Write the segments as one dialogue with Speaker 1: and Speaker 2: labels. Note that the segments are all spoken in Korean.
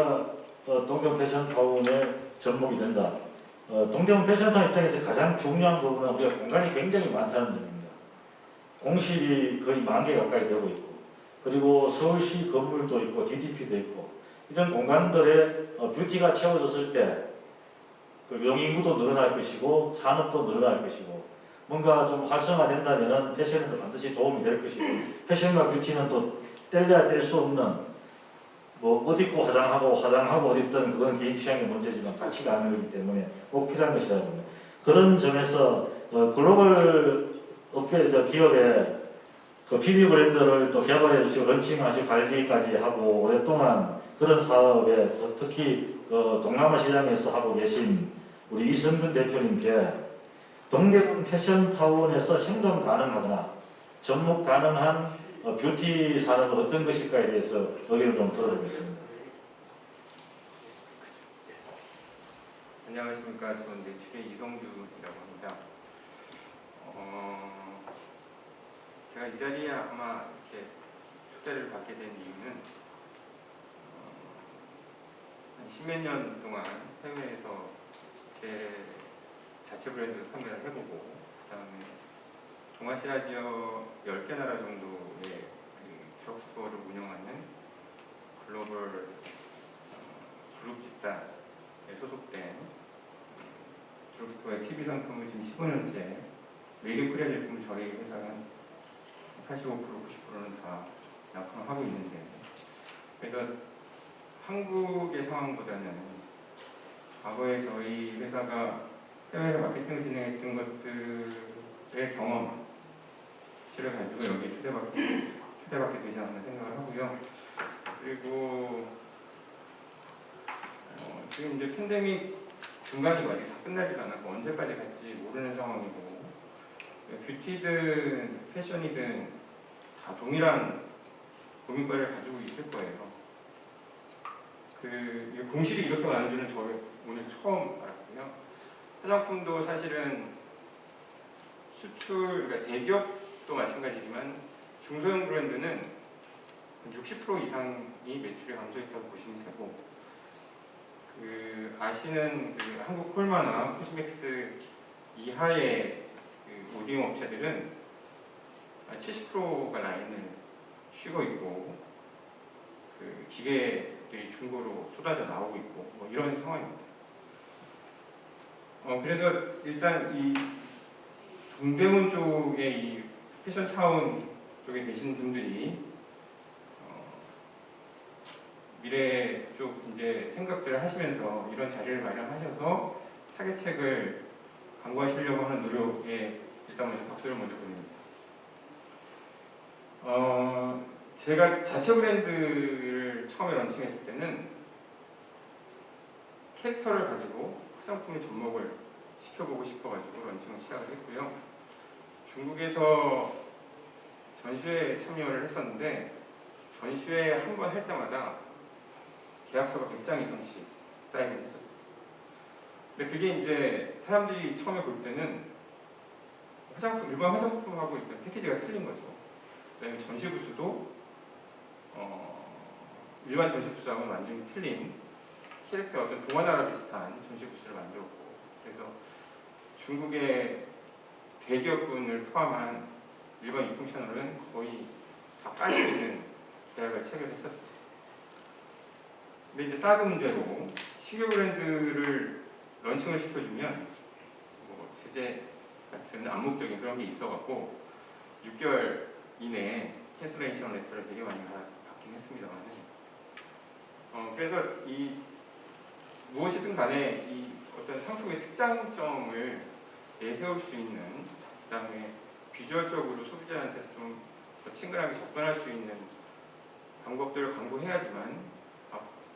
Speaker 1: 여기가 동대문 패션타운의 접목이 된다. 동대문 패션타운 입장에서 가장 중요한 부분은 우리가 공간이 굉장히 많다는 점입니다. 공실이 거의 10,000개 가까이 되고 있고, 그리고 서울시 건물도 있고 DDP도 있고, 이런 공간들에 뷰티가 채워졌을 때 그 용인구도 늘어날 것이고 산업도 늘어날 것이고, 뭔가 좀 활성화된다면 패션에도 반드시 도움이 될 것이고, 패션과 뷰티는 또 뗄래야 뗄 수 없는, 뭐 옷 입고 화장하고 옷 입든 그건 개인 취향의 문제지만 같이 가는 거기 때문에 꼭 필요한 것이라고 봅니다. 그런 점에서 글로벌 업계 기업의 그 PB 브랜드를 또 개발해 주시고 런칭하시고 관리까지 하고 오랫동안 그런 사업에 특히 동남아 시장에서 하고 계신 우리 이성근 대표님께 동대문 패션타운에서 생존 가능하거나 접목 가능한 뷰티 산업은 어떤 것일까에 대해서 의견을 좀 들어보겠습니다.
Speaker 2: 안녕하십니까. 저는 내출의 이성준이라고 합니다. 제가 이 자리에 아마 이렇게 초대를 받게 된 이유는 한 10몇 년 동안 해외에서 제 자체 브랜드를 판매를 해보고, 그 다음에 동아시아 지역 10개 나라 정도의 드럭스토어를 운영하는 글로벌 그룹 집단에 소속된 드럭스토어의 PB 상품을 지금 15년째 메이드 코리아 제품을 저희 회사가 85%, 90%는 다 납품을 하고 있는데, 그래서 한국의 상황보다는 과거에 저희 회사가 해외에서 마케팅을 진행했던 것들의 경험 실을 가지고 여기에 초대받게 되지 않나 생각을 하고요. 그리고 지금 이제 팬데믹 중간이고 아직 다 끝나지도 않았고 언제까지 갈지 모르는 상황이고, 뷰티든 패션이든 다 동일한 고민거리를 가지고 있을 거예요. 공실이 이렇게 많은 줄은 저 오늘 처음 알았고요. 화장품도 사실은 수출, 그러니까 대기업도 마찬가지지만 중소형 브랜드는 60% 이상이 매출이 감소했다고 보시면 되고, 아시는 한국 콜마나 코스맥스 이하의 오디오 업체들은 70%가 라인을 쉬고 있고, 기계들이 중고로 쏟아져 나오고 있고, 뭐 이런 상황입니다. 그래서 일단 이 동대문 쪽에 이 패션타운 쪽에 계신 분들이 미래 쪽 이제 생각들을 하시면서 이런 자리를 마련하셔서 타겟책을 강구하시려고 하는 노력에 일단 먼저 박수를 먼저 보냅니다. 제가 자체 브랜드를 처음에 런칭했을 때는 캐릭터를 가지고 화장품의 접목을 시켜보고 싶어가지고 런칭을 시작을 했고요. 중국에서 전시회에 참여를 했었는데, 전시회 한 번 할 때마다 계약서가 100장 이상씩 쌓이긴 했었어요. 근데 그게 이제 사람들이 처음에 볼 때는 일반 화장품하고 일단 패키지가 틀린 거죠. 그다음에 전시 부스도 일반 전시 부스하고는 완전히 틀린 캐릭터의 어떤 동화나라 비슷한 전시 부스를 만들었고, 그래서 중국의 대기업군을 포함한 일반 유통 채널은 거의 다 빠질 있는 계약을 체결했었어요. 근데 이제 사드 문제로 신규 브랜드를 런칭을 시켜주면 뭐 제재 같은 암묵적인 그런 게 있어갖고 6개월 이내에 캔슬레이션 레터를 되게 많이 받긴 했습니다만, 그래서 이 무엇이든 간에 이 어떤 상품의 특장점을 내세울 수 있는, 그 다음에 비주얼적으로 소비자한테 좀 더 친근하게 접근할 수 있는 방법들을 강구해야지만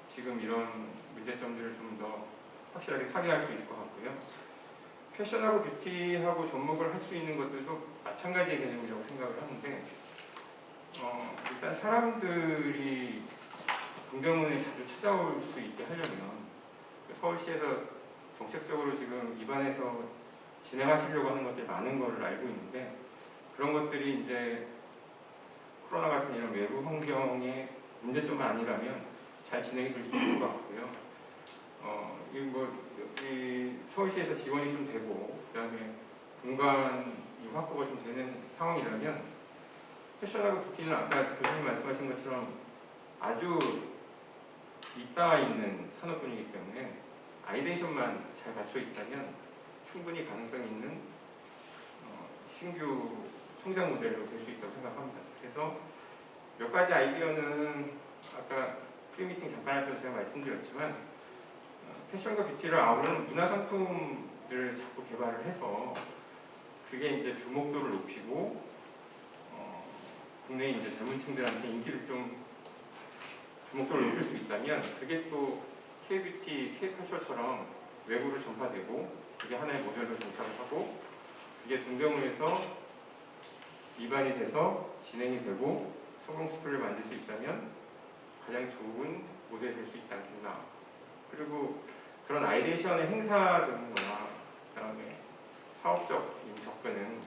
Speaker 2: 지금 이런 문제점들을 좀 더 확실하게 타개할 수 있을 것 같고요. 패션하고 뷰티하고 접목을 할 수 있는 것들도 마찬가지의 개념이라고 생각을 하는데, 일단 사람들이 동대문에 자주 찾아올 수 있게 하려면 서울시에서 정책적으로 지금 입안해서 진행하시려고 하는 것들이 많은 걸 알고 있는데, 그런 것들이 이제 코로나 같은 이런 외부 환경의 문제점만 아니라면 잘 진행이 될 수 있을 것 같고요. 이 서울시에서 지원이 좀 되고 그다음에 공간이 확보가 좀 되는 상황이라면 패션하고 뷰티는 아까 교수님 말씀하신 것처럼 아주 이따 있는 산업군이기 때문에 아이데이션만 잘 갖춰 있다면 충분히 가능성이 있는 신규 성장 모델로 될 수 있다고 생각합니다. 그래서 몇 가지 아이디어는 아까 프리미팅 잠깐 할 때도 제가 말씀드렸지만 패션과 뷰티를 아우르는 문화 상품들을 자꾸 개발을 해서 그게 이제 주목도를 높이고 국내 이제 젊은 층들한테 인기를 좀 주목도를 높일 수 있다면 그게 또 K-뷰티, K-컬처처럼 외부로 전파되고 그게 하나의 모델로 정착을 하고 그게 동대문에서 입안이 돼서 진행이 되고 소공 스토리를 만들 수 있다면 가장 좋은 모델이 될 수 있지 않겠나. 그리고 그런 아이데이션의 행사적인 거나 그다음에 사업적인 접근은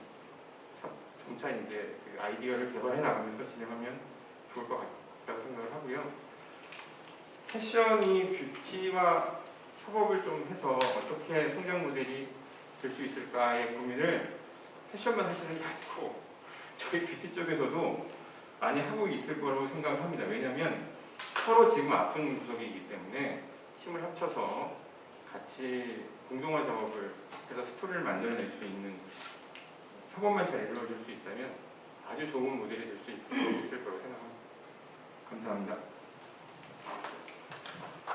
Speaker 2: 점차 이제 그 아이디어를 개발해 나가면서 진행하면 좋을 것 같다고 생각을 하고요. 패션이 뷰티와 협업을 좀 해서 어떻게 성장 모델이 될 수 있을까의 고민을 패션만 하시는 게 아니고 저희 뷰티 쪽에서도 많이 하고 있을 거라고 생각을 합니다. 왜냐하면 서로 지금 아픈 구석이기 때문에 힘을 합쳐서 같이 공동화 작업을 해서 스토리를 만들어낼 수 있는 협업만 잘 이루어질 수 있다면 아주 좋은 모델이 될 수 있을 거라고 생각합니다. 감사합니다.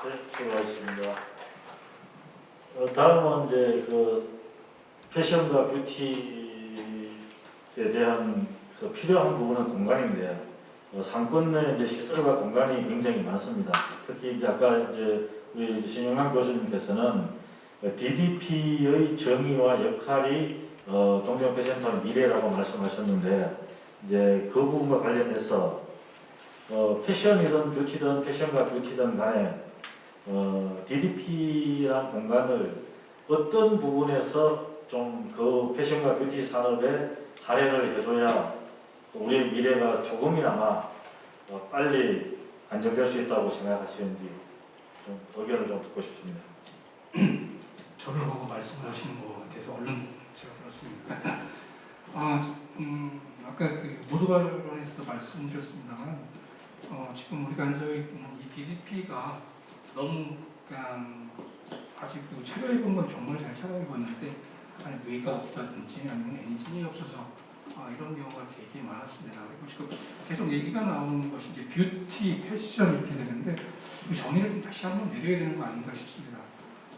Speaker 1: 네, 수고하셨습니다. 다음은 이제 그 패션과 뷰티에 대한 필요한 부분은 공간인데 상권 내 이제 시설과 공간이 굉장히 많습니다. 특히 이제 아까 이제 우리 신영환 교수님께서는 DDP의 정의와 역할이 동대문 패션타운 미래라고 말씀하셨는데 이제 그 부분과 관련해서 패션이든 뷰티든 패션과 뷰티든 간에 DDP라는 공간을 어떤 부분에서 좀 그 패션과 뷰티 산업에 할애를 해줘야 우리의 미래가 조금이나마 빨리 안정될 수 있다고 생각하시는지 좀 의견을 좀 듣고 싶습니다.
Speaker 3: 저를 보고 말씀하시는 것 같아서 얼른 제가 들었습니다. 아까 그 모두 발언에서도 말씀드렸습니다만 지금 우리가 앉아있는 이 DDP가 너무 그냥 아직 그 차려입은 건 정말 잘 차려입었는데 안에 뇌가 없다든지 아니면 엔진이 없어서 이런 경우가 되게 많았습니다. 그리고 지금 계속 얘기가 나오는 것이 이제 뷰티, 패션 이렇게 되는데 그 정의를 좀 다시 한번 내려야 되는 거 아닌가 싶습니다.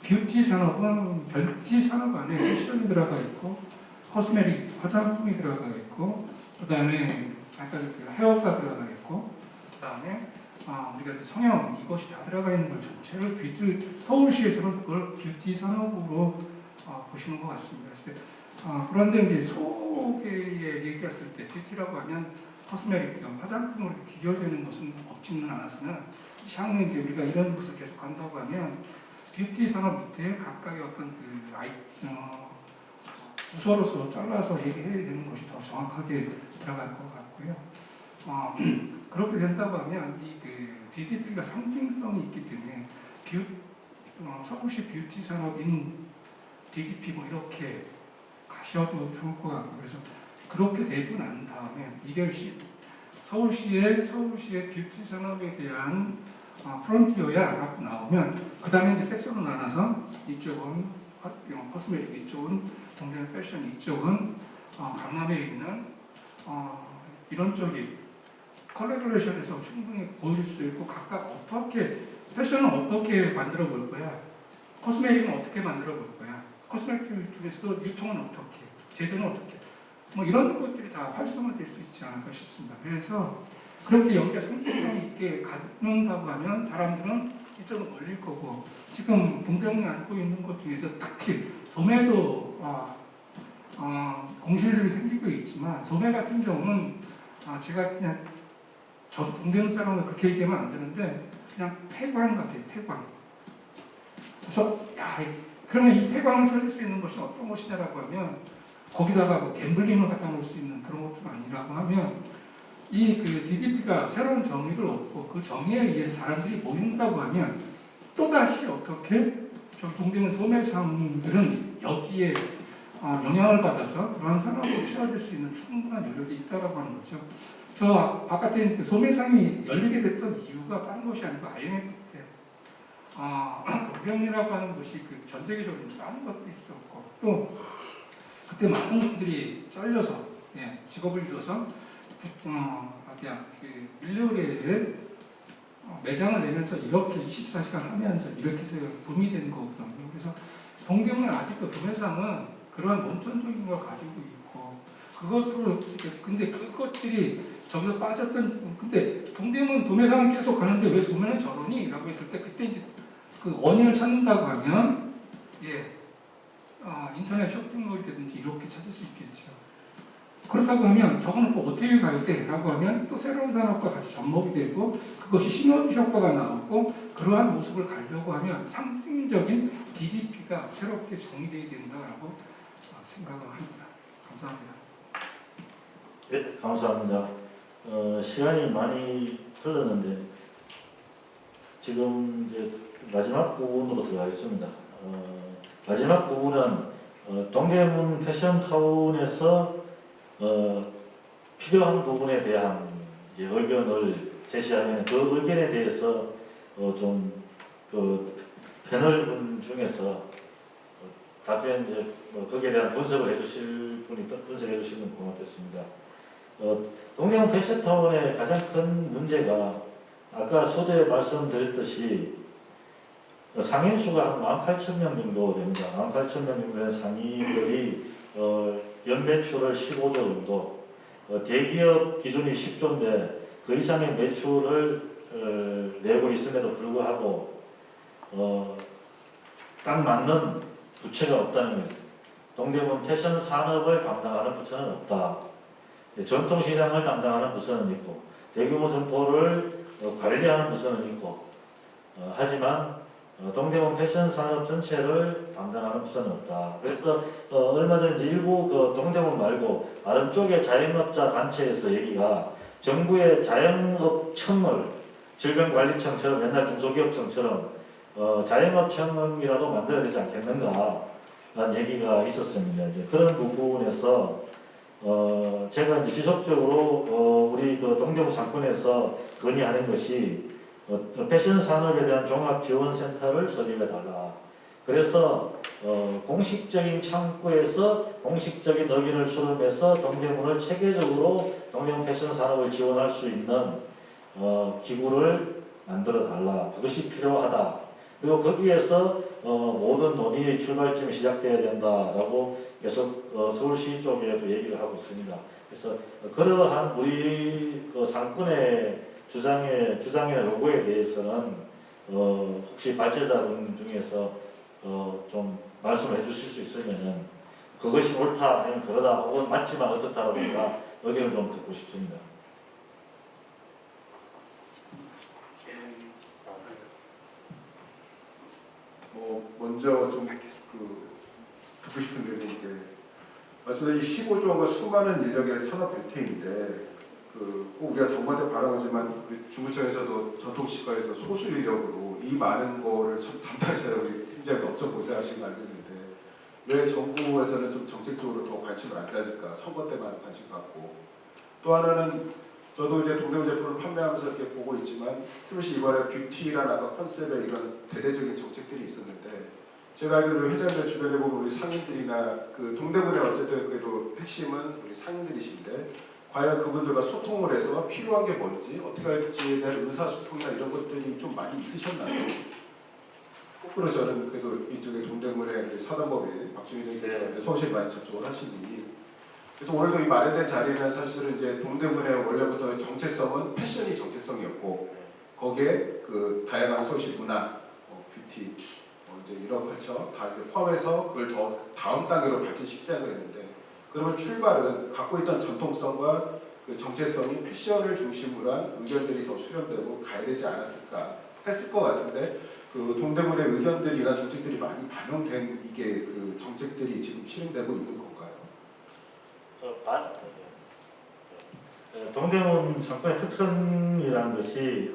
Speaker 3: 뷰티 산업은 뷰티 산업 안에 패션이 들어가 있고 코스메틱, 화장품이 들어가 있고 그 다음에 아까 그 헤어가 들어가 있고 그 다음에 우리가 성형 이것이 다 들어가 있는 걸 전체를 뷰티 서울시에서는 그걸 뷰티 산업으로 보시는 것 같습니다. 그런데 이제 속에 얘기했을 때 뷰티라고 하면 코스메틱, 화장품으로 귀결되는 것은 없지는 않았으나 향후 이제 우리가 이런 것을 계속 한다고 하면 뷰티 산업 밑에 각각의 어떤 부서로서 잘라서 얘기해야 되는 것이 더 정확하게 들어갈 것 같고요. 그렇게 된다고 하면 이 DDP가 상징성이 있기 때문에 서울시 뷰티 산업인 DDP 뭐 이렇게 가셔도 좋을 것 같고 그래서 그렇게 되고 난 다음에 이게 서울시의 뷰티 산업에 대한 프론티어야라고 나오면 그 다음에 이제 섹션으로 나눠서 이쪽은 코스메틱, 이쪽은 동대문 패션, 이쪽은 강남에 있는 이런 쪽이 컬래버레이션에서 충분히 보여줄 수 있고 각각 어떻게 패션은 어떻게 만들어 볼 거야, 코스메틱은 어떻게 만들어 볼 거야, 코스메틱 중에서도 유통은 어떻게, 제도는 어떻게, 뭐 이런 것들이 다 활성화될 수 있지 않을까 싶습니다. 그래서 그렇게 연계 상징성 있게 갖는다고 하면 사람들은 이쪽으로 몰릴 거고 지금 동대문에 안고 있는 것 중에서 특히 소매도 공실들이 생기고 있지만 소매 같은 경우는 제가 그냥 저도 동대문 사람은 그렇게 얘기하면 안 되는데 그냥 폐광 같아요. 폐광. 그래서 그러면 이 폐광을 살릴 수 있는 것이 어떤 것이냐라고 하면 거기다가 뭐 갬블링을 갖다 놓을 수 있는 그런 것도 아니라고 하면 이 그 DDP가 새로운 정의를 얻고 그 정의에 의해서 사람들이 모인다고 하면 또다시 어떻게 저 동대문 소매상들은 여기에 영향을 받아서 그러한 산업으로 취화될 수 있는 충분한 여력이 있다라고 하는 거죠. 저 바깥에 그 소매상이 열리게 됐던 이유가 다른 것이 아니고 IMF 때 동병이라고 하는 것이 그 전 세계적으로 싸는 것도 있었고 또 그때 많은 분들이 잘려서 직업을 잃어서 그 밀리오레에 매장을 내면서 이렇게 24시간 하면서 이렇게 해서 붐이 된 거거든요. 그래서 동대문은 아직도 도매상은 그러한 원천적인 걸 가지고 있고 그것으로 근데 그것들이 저기서 빠졌던 근데 동대문 도매상은 계속 가는데 왜 소매는 저러니? 라고 했을 때 그때 이제 그 원인을 찾는다고 하면 인터넷 쇼핑몰이라든지 이렇게 찾을 수 있겠죠. 그렇다고 하면 저거는 또 어떻게 가야 돼? 라고 하면 또 새로운 산업과 같이 접목이 되고 그것이 시너지 효과가 나오고 그러한 모습을 가려고 하면 상징적인 DDP가 새롭게 정의되어야 된다고 생각을 합니다. 감사합니다.
Speaker 1: 네, 감사합니다. 시간이 많이 흘렀는데 지금 이제 마지막 부분으로 들어가겠습니다. 마지막 부분은 동대문 패션타운에서 필요한 부분에 대한 이제 의견을 제시하면 그 의견에 대해서 좀 그 패널분 중에서 답변 이제 거기에 대한 분석을 해주실 분이 분석해 주시면 고맙겠습니다. 동대문 패션타운의 가장 큰 문제가 아까 서두에 말씀드렸듯이 상인수가 한 18,000명 정도 됩니다. 18,000명 정도 되는 상인들이 연매출을 15조 정도, 대기업 기준이 10조인데 그 이상의 매출을 내고 있음에도 불구하고 딱 맞는 부채가 없다는 거죠. 동대문 패션 산업을 담당하는 부처는 없다. 전통시장을 담당하는 부서는 있고 대규모 점포를 관리하는 부서는 있고 하지만 동대문 패션 산업 전체를 담당하는 부서는 없다. 그래서 얼마 전에 이제 일부 그 동대문 말고 다른 쪽의 자영업자 단체에서 얘기가 정부의 자영업청을 질병관리청처럼 옛날 중소기업청처럼 자영업청이라도 만들어야 되지 않겠는가 라는 얘기가 있었습니다. 이제 그런 부분에서 제가 이제 지속적으로 우리 그 동대문 상권에서 건의하는 것이 패션 산업에 대한 종합지원센터를 설립해달라. 그래서 공식적인 창구에서 공식적인 의견을 수렴해서 동대문을 체계적으로 동대문 패션 산업을 지원할 수 있는 기구를 만들어달라. 그것이 필요하다. 그리고 거기에서 모든 논의의 출발점이 시작돼야 된다라고 계속 서울시 쪽에도 얘기를 하고 있습니다. 그래서 그러한 우리 그 상권의 주장이나 요구에 대해서는 혹시 발제자분 중에서 좀 말씀을 해주실 수 있으면은 그것이 옳다 아니면 그러다 혹은 맞지만 어떻다라든가 의견을 좀 듣고 싶습니다.
Speaker 4: 먼저 좀 듣고 싶은 게 이제 말씀드린 15조가 수많은 인력의 산업 벨트인데 꼭 우리가 정부한테 바라보지만 우리 중구청에서도 전통시가에서 소수 인력으로 이 많은 거를 참 담당하시느라 우리 팀장이 엄청 고생하시고 알겠는데 왜 정부에서는 좀 정책적으로 더 관심을 안 가질까? 선거 때만 관심 갖고 또 하나는 저도 이제 동대문 제품을 판매하면서 이렇게 보고 있지만 특히 이번에 뷰티라는 아까 컨셉의 이런 대대적인 정책들이 있었는데 제가 알기로 회장님 주변에 보면 우리 상인들이나 그 동대문에 어쨌든 그래도 핵심은 우리 상인들이신데 과연 그분들과 소통을 해서 필요한 게 뭔지 어떻게 할지에 대한 의사소통이나 이런 것들이 좀 많이 있으셨나요? 거꾸로 저는 그래도 이쪽에 동대문에 사단법인 박준희 대표께서 서울시에 많이 접촉을 하시니 그래서 오늘도 이 마련된 자리는 사실은 이제 동대문의 원래부터 정체성은 패션이 정체성이었고 거기에 그 다양한 서울시 문화, 뷰티 이제 이런 거죠. 다 이제 포함해서 그걸 더 다음 단계로 발전시키자고 했는데 그러면 출발은 갖고 있던 전통성과 그 정체성이 패션을 중심으로 한 의견들이 더 수렴되고 가야 되지 않았을까 했을 것 같은데 그 동대문의 의견들이나 정책들이 많이 반영된 이게 그 정책들이 지금 실행되고 있는 건가요?
Speaker 1: 동대문 상권의 특성이라는 것이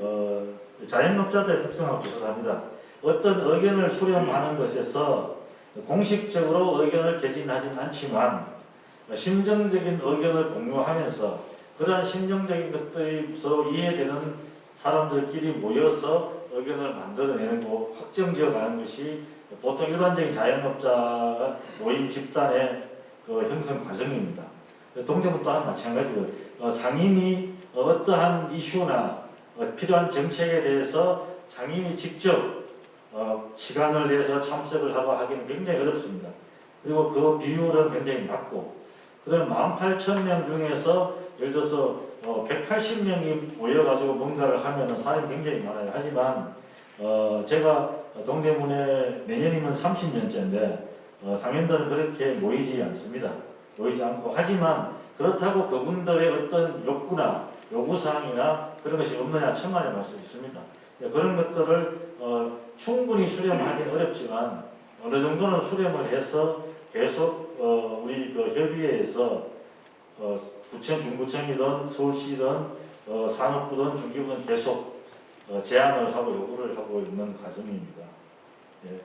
Speaker 1: 자영업자들의 특성하고 비슷합니다. 어떤 의견을 수렴하는 것에서 공식적으로 의견을 개진하진 않지만 심정적인 의견을 공유하면서 그러한 심정적인 것들이 서로 이해되는 사람들끼리 모여서 의견을 만들어내고 확정지어가는 것이 보통 일반적인 자영업자가 모임 집단의 그 형성 과정입니다. 동대문 또한 마찬가지고 상인이 어떠한 이슈나 필요한 정책에 대해서 상인이 직접 시간을 내서 참석을 하고 하기는 굉장히 어렵습니다. 그리고 그 비율은 굉장히 낮고 그런 18,000명 중에서 예를 들어서 180명이 모여가지고 뭔가를 하면 사람이 굉장히 많아요. 하지만 제가 동대문에 내년이면 30년째인데 상인들은 그렇게 모이지 않습니다. 모이지 않고 하지만 그렇다고 그분들의 어떤 욕구나 요구사항이나 그런 것이 없느냐 천만의 말씀이 있습니다. 그런 것들을 충분히 수렴하기는 어렵지만 어느 정도는 수렴을 해서 계속 우리 그 협의회에서 구청, 중구청이든 서울시든 산업부든 중기부든 계속 제안을 하고 요구를 하고 있는 과정입니다. 예.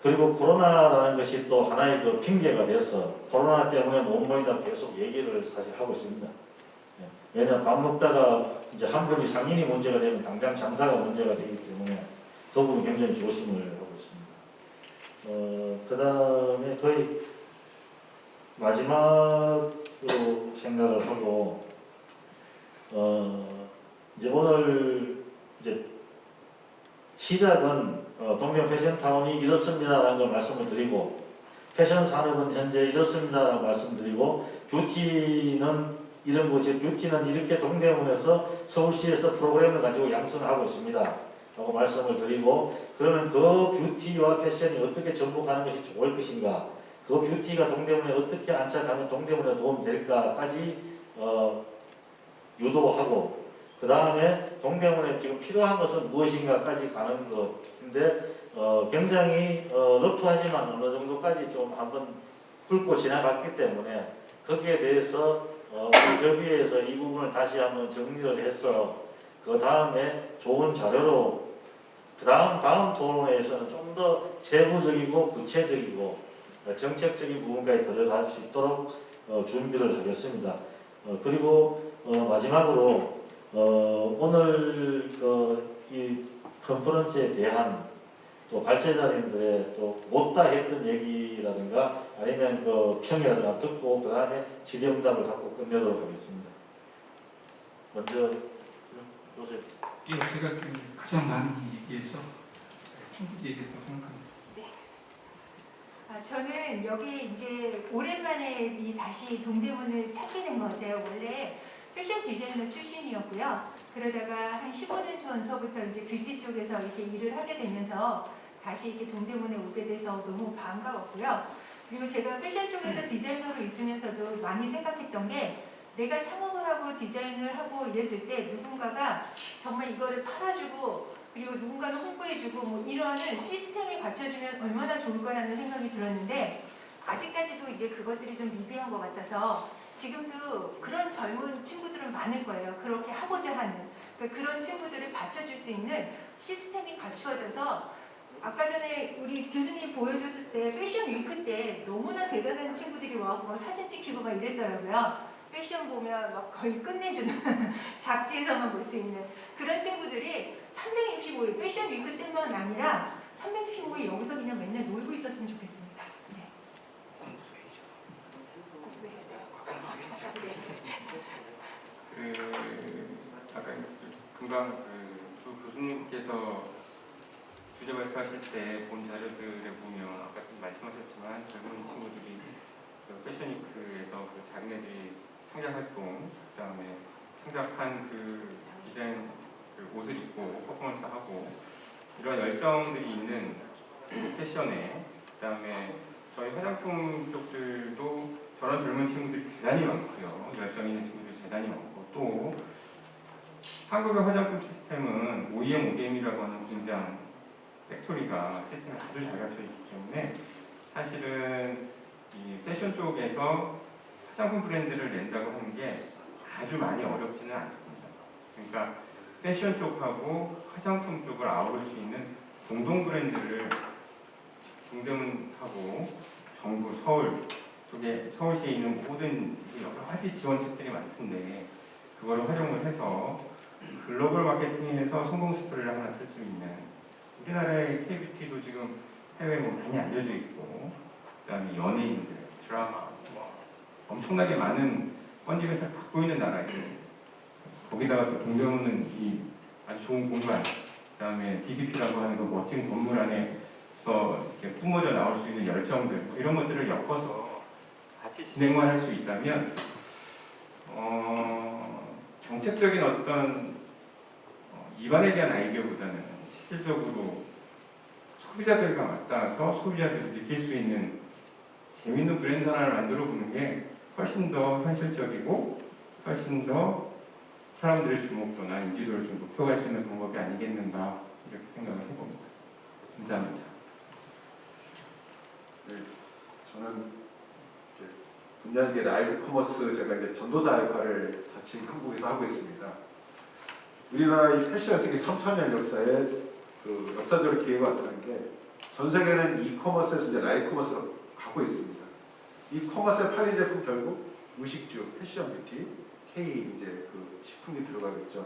Speaker 1: 그리고 코로나라는 것이 또 하나의 그 핑계가 돼서 코로나 때문에 못 모인다 계속 얘기를 사실 하고 있습니다. 예. 왜냐하면 밥 먹다가 이제 한 분이 상인이 문제가 되면 당장 장사가 문제가 되기 때문에 그 부분 굉장히 조심을 하고 있습니다. 그 다음에 거의 마지막으로 생각을 하고 이제 오늘 이제 시작은 동대문 패션타운이 이렇습니다라는 걸 말씀을 드리고 패션 산업은 현재 이렇습니다라는 말씀드리고 뷰티는 이런 곳이 뷰티는 이렇게 동대문에서 서울시에서 프로그램을 가지고 양성하고 있습니다 라고 말씀을 드리고 그러면 그 뷰티와 패션이 어떻게 접목하는 것이 좋을 것인가 그 뷰티가 동대문에 어떻게 안착하면 동대문에 도움이 될까까지 유도하고 그 다음에 동대문에 지금 필요한 것은 무엇인가까지 가는 것인데 굉장히 러프하지만 어느 정도까지 좀 한번 훑고 지나갔기 때문에 거기에 대해서 우리 협의회에서 이 부분을 다시 한번 정리를 해서 그 다음에 좋은 자료로 그 다음 토론회에서는 좀 더 세부적이고 구체적이고 정책적인 부분까지 들어갈 수 있도록 준비를 하겠습니다. 그리고 마지막으로 오늘 이 컨퍼런스에 대한 또 발제자님들의 또 못다 했던 얘기라든가 아니면 그 평이라든가 듣고 그 다음에 질의응답을 갖고 끝내도록 하겠습니다. 먼저 보세요.
Speaker 3: 예, 제가 가장 많이 얘기해서 충분히 얘기했다고 생각합니다.
Speaker 5: 저는 여기 이제 오랜만에 다시 동대문을 찾게 된 것 같아요. 원래 패션 디자이너 출신이었고요. 그러다가 한 15년 전서부터 이제 뷰티 쪽에서 이렇게 일을 하게 되면서 다시 이렇게 동대문에 오게 돼서 너무 반가웠고요. 그리고 제가 패션 쪽에서 디자이너로 있으면서도 많이 생각했던 게 내가 창업을 하고 디자인을 하고 이랬을 때 누군가가 정말 이거를 팔아주고 그리고 누군가는 홍보해주고 뭐 이러한 시스템이 갖춰지면 얼마나 좋을까라는 생각이 들었는데 아직까지도 이제 그것들이 좀 미비한 것 같아서 지금도 그런 젊은 친구들은 많을 거예요. 그렇게 하고자 하는 그러니까 그런 친구들을 받쳐줄 수 있는 시스템이 갖추어져서 아까 전에 우리 교수님 보여주셨을 때 패션 위크 때 너무나 대단한 친구들이 와서 사진 찍히고 막 이랬더라고요. 패션 보면 막 거의 끝내주는 잡지에서만 볼 수 있는 그런 친구들이 365일 패션 위크 때만 아니라 365일 여기서 그냥 맨날 놀고 있었으면 좋겠습니다. 네.
Speaker 2: 아까 금방 두 교수님께서 주제 말씀하실 때 본 자료들에 보면 아까 좀 말씀하셨지만 젊은 친구들이 패션위크에서 자기네들이 창작활동, 그다음에 창작한 그 디자인 옷을 입고 퍼포먼스하고 이런 열정들이 있는 패션에 그다음에 저희 화장품 쪽들도 저런 젊은 친구들이 대단히 많고요. 열정 있는 친구들이 대단히 많고 또 한국의 화장품 시스템은 OEM, ODM이라고 하는 공장 팩토리가 시스템이 아주 잘 갖춰 있기 때문에 사실은 이 패션 쪽에서 화장품 브랜드를 낸다고 하는 게 아주 많이 어렵지는 않습니다. 그러니까 패션 쪽하고 화장품 쪽을 아우를 수 있는 공동 브랜드를 동대문하고 정부 서울 쪽에 서울시에 있는 모든 여러 가지 지원책들이 많던데 그거를 활용을 해서 글로벌 마케팅에서 성공 스토리를 하나 쓸 수 있는 우리나라의 K뷰티도 지금 해외에 뭐 많이 알려져 있고 그다음에 연예인들, 드라마 뭐 엄청나게 많은 펀딩을 갖고 있는 나라예요. 거기다가 또 동대문은 이 아주 좋은 공간, 그다음에 DBP라고 하는 그 멋진 건물 안에서 이렇게 뿜어져 나올 수 있는 열정들 뭐 이런 것들을 엮어서 같이 진행만 할 수 있다면 정책적인 어떤 이반에 대한 아이디어보다는 실질적으로 소비자들과 맞닿아서 소비자들이 느낄 수 있는 재밌는 브랜드 하나를 만들어 보는 게 훨씬 더 현실적이고 훨씬 더 사람들의 주목도나 인지도를 좀 높여갈 수 있는 방법이 아니겠는가 이렇게 생각을 해봅니다. 감사합니다.
Speaker 4: 네, 저는 분야계 라이브 커머스 제가 이제 전도사 역할을 자칭 한국에서 하고 있습니다. 우리나라의 패션 특히 3,000년 역사에 그 역사적으로 기회가 왔다는 게 전 세계는 이커머스에서 이제 라이브 커머스로 가고 있습니다. 이 커머스에 팔린 제품 결국 의식주, 패션, 뷰티, K 이제 그 식품이 들어가겠죠.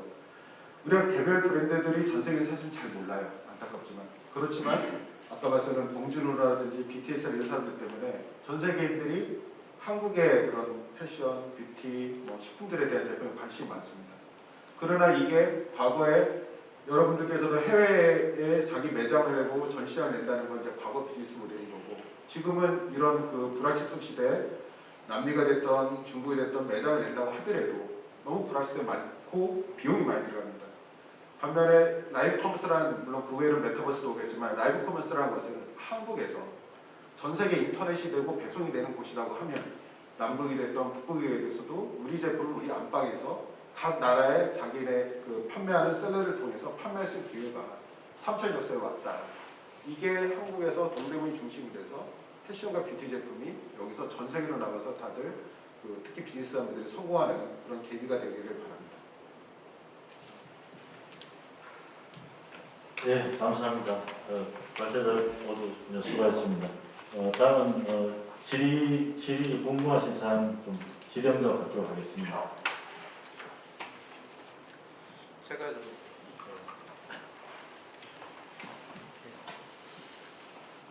Speaker 4: 우리가 개별 브랜드들이 전 세계 사실 잘 몰라요. 안타깝지만 그렇지만 아까 말씀드린 봉준호라든지 BTS 이런 사람들 때문에 전 세계인들이 한국의 그런 패션, 뷰티, 뭐 식품들에 대한 제품에 관심이 많습니다. 그러나 이게 과거에 여러분들께서도 해외에 자기 매장을 내고 전시장을 낸다는 건 이제 과거 비즈니스 모델인 거고 지금은 이런 그 불확실성 시대에 남미가 됐던 중국이 됐던 매장을 낸다고 하더라도 너무 불확실성이 많고 비용이 많이 들어갑니다. 반면에 라이브 커머스라는 물론 그 외에는 메타버스도 오겠지만 라이브 커머스라는 것은 한국에서 전 세계 인터넷이 되고 배송이 되는 곳이라고 하면 남북이 됐던 북극에 대해서도 우리 제품을 우리 안방에서 각 나라의 자기네 그 판매하는 셀러를 통해서 판매할 수 있는 기회가 3천 역사에 왔다. 이게 한국에서 동대문이 중심이 돼서 패션과 뷰티 제품이 여기서 전 세계로 나가서 다들 그 특히 비즈니스 사람들이 성공하는 그런 계기가 되기를 바랍니다.
Speaker 1: 네, 감사합니다. 관계자 모두 수고하셨습니다. 다음은 질의 궁금하신 사항 좀 질의응답 받도록 하겠습니다.
Speaker 6: 제가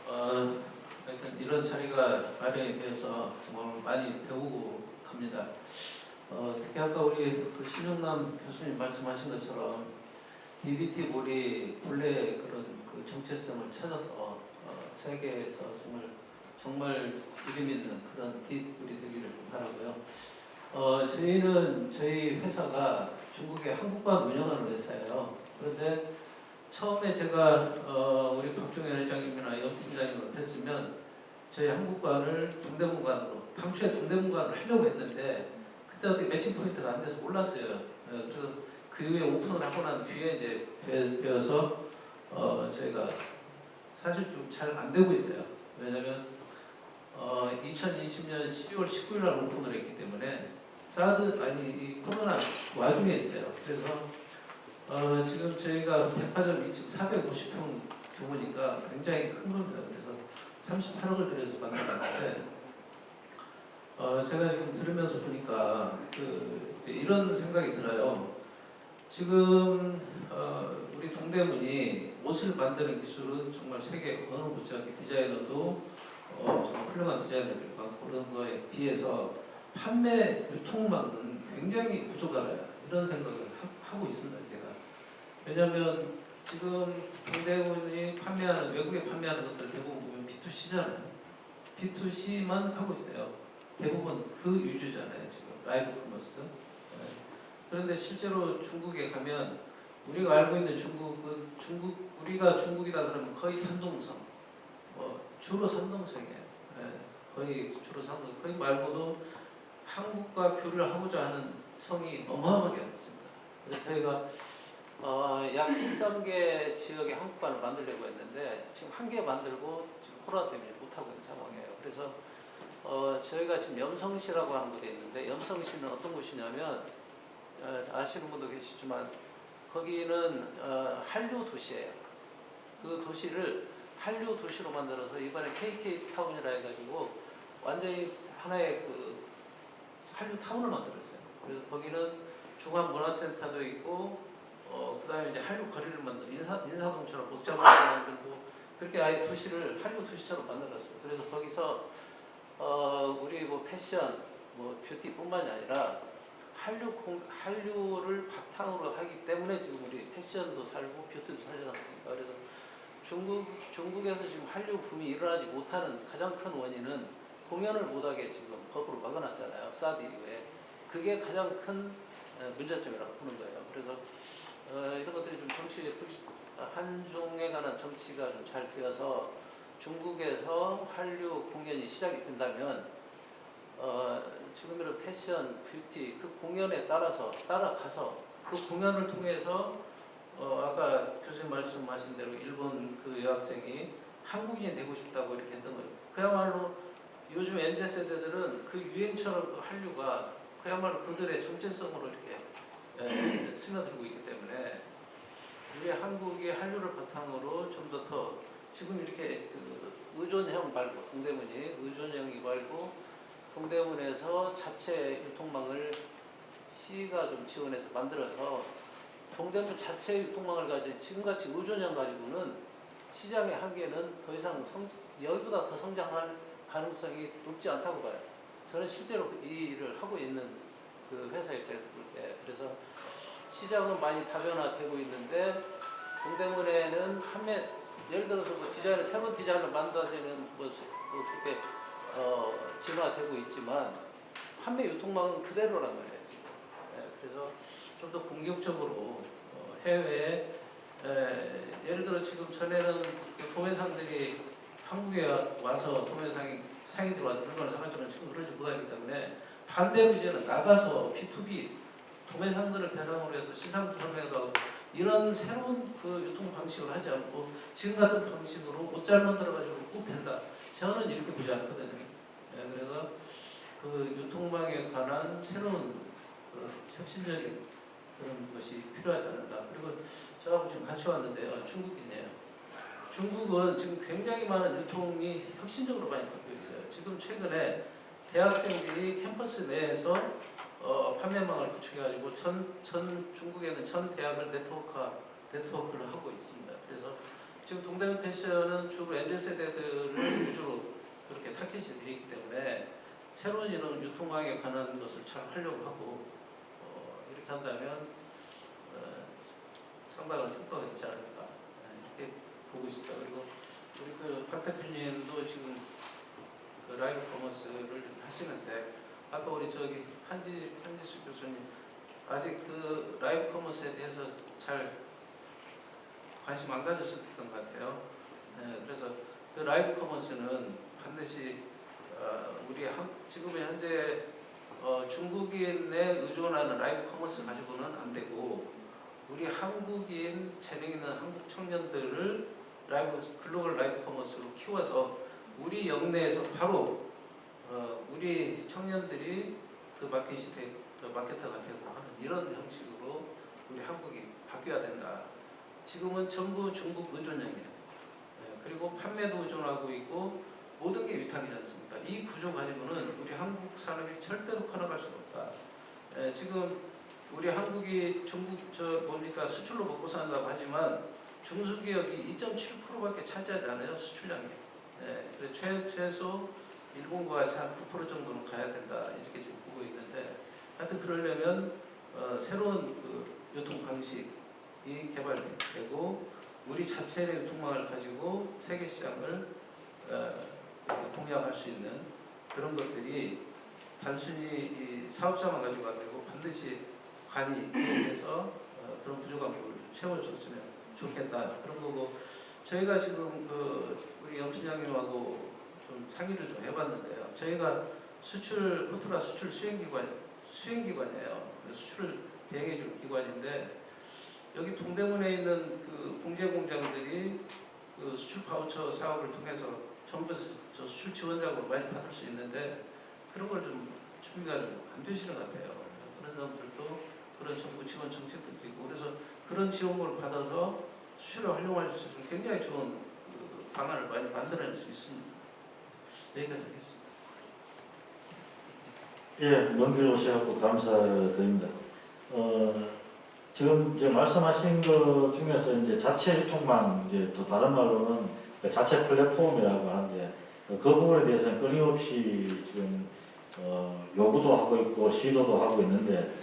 Speaker 6: 하여튼 이런 자리가 마련이 되어서 정말 많이 배우고 갑니다. 특히 아까 우리 그 신영남 교수님 말씀하신 것처럼 DBT 몰이 본래 그런 그 정체성을 찾아서 세계에서 정말 이름 있는 그런 DBT몰이 되기를 바라고요. 저희는 저희 회사가 중국의 한국관 운영하는 회사예요. 그런데 처음에 제가 우리 박종현 회장님이나 염 팀장님을 뵀으면 저희 한국관을 동대문관으로 당초에 동대문관으로 하려고 했는데 그때 어떻게 매칭 포인트가 안 돼서 몰랐어요. 그래서 그 이후에 오픈을 하고 난 뒤에 이제 배워서 저희가 사실 좀 잘 안 되고 있어요. 왜냐면 2020년 12월 19일 날 오픈을 했기 때문에 이 코로나 와중에 있어요. 그래서 지금 저희가 백화점 2층 450평 규모니까 굉장히 큰 겁니다. 그래서 38억을 들여서 만들었는데 제가 지금 들으면서 보니까 이런 생각이 들어요. 지금 우리 동대문이 옷을 만드는 기술은 정말 세계 어느 못지않게 디자이너도 정말 훌륭한 디자이너들이 많고 그런 거에 비해서 판매 유통망은 굉장히 부족하다 이런 생각을 하고 있습니다. 제가 왜냐하면 지금 동대문이 외국에 판매하는 것들 대부분 보면 B2C잖아요. B2C만 하고 있어요. 대부분 그 위주잖아요. 지금 라이브 커머스. 그런데 실제로 중국에 가면 우리가 알고 있는 중국은 우리가 중국이다 그러면 거의 산동성, 주로 산동성이에요. 거의 주로 산동. 거의 말고도 한국과 교류를 하고자 하는 성이 어마어마하게 많습니다. 그래서 저희가 약 13개 지역에 한국관을 만들려고 했는데 지금 1개 만들고 지금 코로나 때문에 못 하고 있는 상황이에요. 그래서 저희가 지금 염성시라고 하는 곳에 있는데 염성시는 어떤 곳이냐면 아시는 분도 계시지만 거기는 한류 도시예요. 그 도시를 한류 도시로 만들어서 이번에 KK 타운이라 해가지고 완전히 하나의 그 한류 타운을 만들었어요. 그래서 거기는 중앙문화센터도 있고 그다음에 이제 한류 거리를 만들고 인사동처럼 복잡하게 만들고 그렇게 아예 도시를 한류 도시처럼 만들었어요. 그래서 거기서 우리 뭐 패션, 뭐 뷰티뿐만이 아니라 한류를 바탕으로 하기 때문에 지금 우리 패션도 살고 뷰티도 살지 않습니까? 그래서 중국에서 지금 한류 붐이 일어나지 못하는 가장 큰 원인은 공연을 못하게 지금 법으로 막아놨잖아요. 사드 이후에. 그게 가장 큰 문제점이라고 보는 거예요. 그래서 이런 것들이 좀 한중에 관한 정치가 좀 잘 되어서 중국에서 한류 공연이 시작이 된다면 지금 이런 패션, 뷰티 그 공연에 따라가서 그 공연을 통해서 아까 교수님 말씀하신 대로 일본 그 여학생이 한국인이 되고 싶다고 이렇게 했던 거예요. 그야말로 요즘 MZ 세대들은 그 유행처럼 그 한류가 그야말로 그들의 정체성으로 이렇게 스며들고 있기 때문에 우리 한국이 한류를 바탕으로 좀 더 지금 이렇게 그 의존형 말고 동대문이 의존형이 말고 동대문에서 자체 유통망을 시가 좀 지원해서 만들어서 동대문 자체 유통망을 가진 지금같이 의존형 가지고는 시장의 한계는 더 이상 여기보다 더 성장할 가능성이 높지 않다고 봐요. 저는 실제로 이 일을 하고 있는 그 회사 입장에서 볼 때 그래서 시장은 많이 다변화되고 있는데 동대문에는 예를 들어서 뭐 디자인을 새로운 디자인을 만들어내는 그렇게 진화되고 있지만 판매 유통망은 그대로란 말이에요. 그래서 좀 더 공격적으로 해외에 예를 들어 지금 전에는 그 도매상들이 한국에 와서 상이 들어와서 물건을 사가지고는 지금 그러지 못하기 때문에 반대로 이제는 나가서 B2B 도매상들을 대상으로 해서 시장 판매도 이런 새로운 그 유통 방식을 하지 않고 지금 같은 방식으로 옷잘 만들어가지고 꼭 된다. 저는 이렇게 보지 않거든요. 그래서 그 유통망에 관한 새로운 그 혁신적인 그런 것이 필요하지 않을까. 그리고 저하고 지금 같이 왔는데요. 중국인이에요. 중국은 지금 굉장히 많은 유통이 혁신적으로 많이 바뀌고 있어요. 지금 최근에 대학생들이 캠퍼스 내에서 판매망을 구축해가지고 중국에는 전 대학을 네트워크를 하고 있습니다. 그래서 지금 동대문 패션은 주로 MZ 세대들을 위주로 그렇게 타깃이 되어 있기 때문에 새로운 이런 유통망에 관한 것을 잘 하려고 하고 이렇게 한다면 상당한 효과가 있지 않을까 이렇게 보고 있습니다. 그리고 우리 그 박 대표님도 지금 그 라이브 커머스를 하시는데 아까 우리 저기 한지수 교수님 아직 그 라이브 커머스에 대해서 잘 관심 안 가졌었던 것 같아요. 그래서 그 라이브 커머스는 반드시 우리 지금 현재 중국인에 의존하는 라이브 커머스 가지고는 안 되고 우리 한국인 재능 있는 한국 청년들을 글로벌 라이브 커머스로 키워서 우리 영내에서 바로 우리 청년들이 그 마케터가 되고 하는 이런 형식으로 우리 한국이 바뀌어야 된다. 지금은 전부 중국 의존형이에요. 그리고 판매도 의존하고 있고 모든 게 위탁이지 않습니까? 이 구조 가지고는 우리 한국 산업이 절대로 커나갈 수가 없다. 지금 우리 한국이 중국 수출로 먹고 산다고 하지만 중소기업이 2.7%밖에 차지하지 않아요. 수출량이. 그래서 최소 일본과 한 9% 정도는 가야 된다. 이렇게 지금 보고 있는데 하여튼 그러려면 새로운 그 유통 방식이 개발되고 우리 자체의 유통망을 가지고 세계 시장을 공략할 수 있는 그런 것들이 단순히 사업자만 가지고 안 되고 반드시 관이 해서 그런 부족한 부분을 채워줬으면 좋겠다 그런 거고 저희가 지금 우리 염신장님하고 좀 상의를 좀 해봤는데요. 저희가 포트라 수출 수행기관이에요. 수출을 대행해주는 기관인데 여기 동대문에 있는 그 봉제 공장들이 그 수출 바우처 사업을 통해서 정부에서 저 수출 지원자금을 많이 받을 수 있는데 그런 걸 좀 준비가 좀 안 되시는 것 같아요. 그런 점들도 그런 정부 지원 정책들도 있고 그래서 그런 지원을 받아서 수출을 활용할 수 있는 굉장히 좋은 그 방안을 많이 만들어낼 수 있습니다. 여기까지 하겠습니다.
Speaker 1: 예, 먼 길 오셔서 감사드립니다. 지금 이제 말씀하신 것 중에서 이제 자체 유통망, 이제 또 다른 말로는 그 자체 플랫폼이라고 하는데 그 부분에 대해서는 끊임없이 지금 요구도 하고 있고 시도도 하고 있는데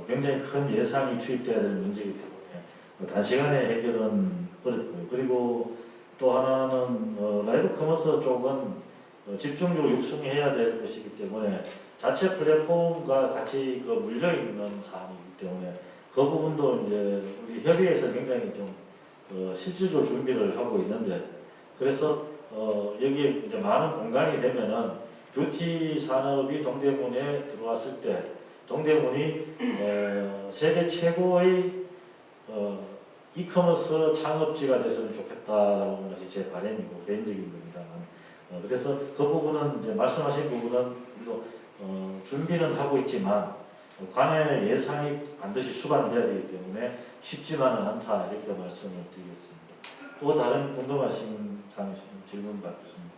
Speaker 1: 굉장히 큰 예산이 투입돼야 될 문제이기 때문에 단시간에 해결은 어렵고요. 그리고 또 하나는 라이브 커머스 쪽은 집중적으로 육성해야 될 것이기 때문에 자체 플랫폼과 같이 그 물려 있는 사안이기 때문에 그 부분도 이제 우리 협의회에서 굉장히 좀 실질적으로 준비를 하고 있는데 그래서 여기에 이제 많은 공간이 되면은 뷰티 산업이 동대문에 들어왔을 때 동대문이 세계 최고의 이커머스 창업지가 됐으면 좋겠다라고 하는 것이 제 바람이고 개인적인 겁니다만 그래서 그 부분은 이제 말씀하신 부분은 우리도 준비는 하고 있지만 관의 예산이 반드시 수반돼야 되기 때문에 쉽지만은 않다 이렇게 말씀을 드리겠습니다. 또 다른 궁금하신 사항 있으면 질문 받겠습니다.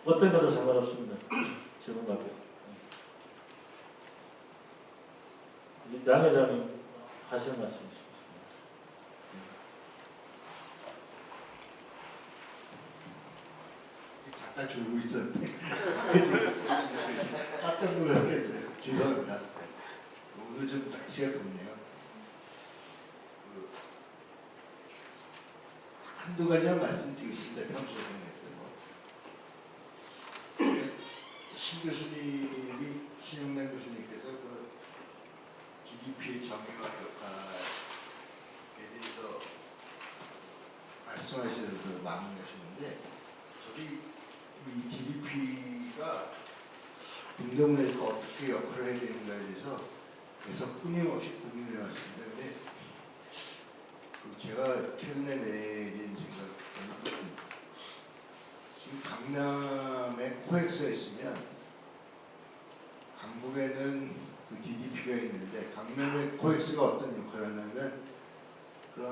Speaker 1: 어떤 것도 상관없습니다. 질문 받겠습니다. 양 회장님 하실 말씀 있으십니까?
Speaker 7: 잠깐 졸고 있었는데 그래서 깜짝 놀랐겠어요. 죄송합니다. 오늘 좀 날씨가 덥네요. 한두 가지만 말씀드리겠습니다. 평소에 신 교수님이 신용남 교수님께서 그 DDP의 정의와 역할에 대해서 말씀하시면서 마무리하셨는데 저도 이 DDP가 동대문에서 어떻게 역할을 해야 되는가에 대해서 계속 끊임없이 고민을 해왔습니다. 근데 제가 최근에 내린 생각은 지금 강남에 코엑스가 있으면 강북에는 그 DDP가 있는데 강남의 코엑스가 어떤 역할을 하냐면 그런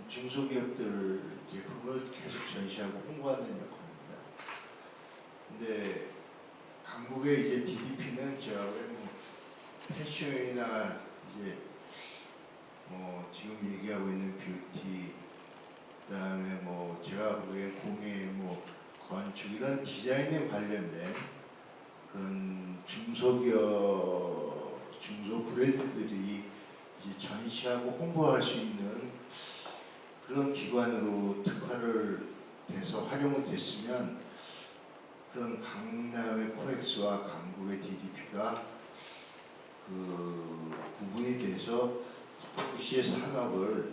Speaker 7: 중소기업들 제품을 계속 전시하고 홍보하는 역할입니다. 근데 강북의 이제 DDP는 제가 뭐 패션이나 이제 뭐 지금 얘기하고 있는 뷰티 그다음에 뭐 제가 보기엔 공예 뭐 건축 이런 디자인에 관련된 그런 중소 브랜드들이 이제 전시하고 홍보할 수 있는 그런 기관으로 특화를 돼서 활용이 됐으면 그런 강남의 코엑스와 강북의 DDP가 그 구분이 돼서 동시에 산업을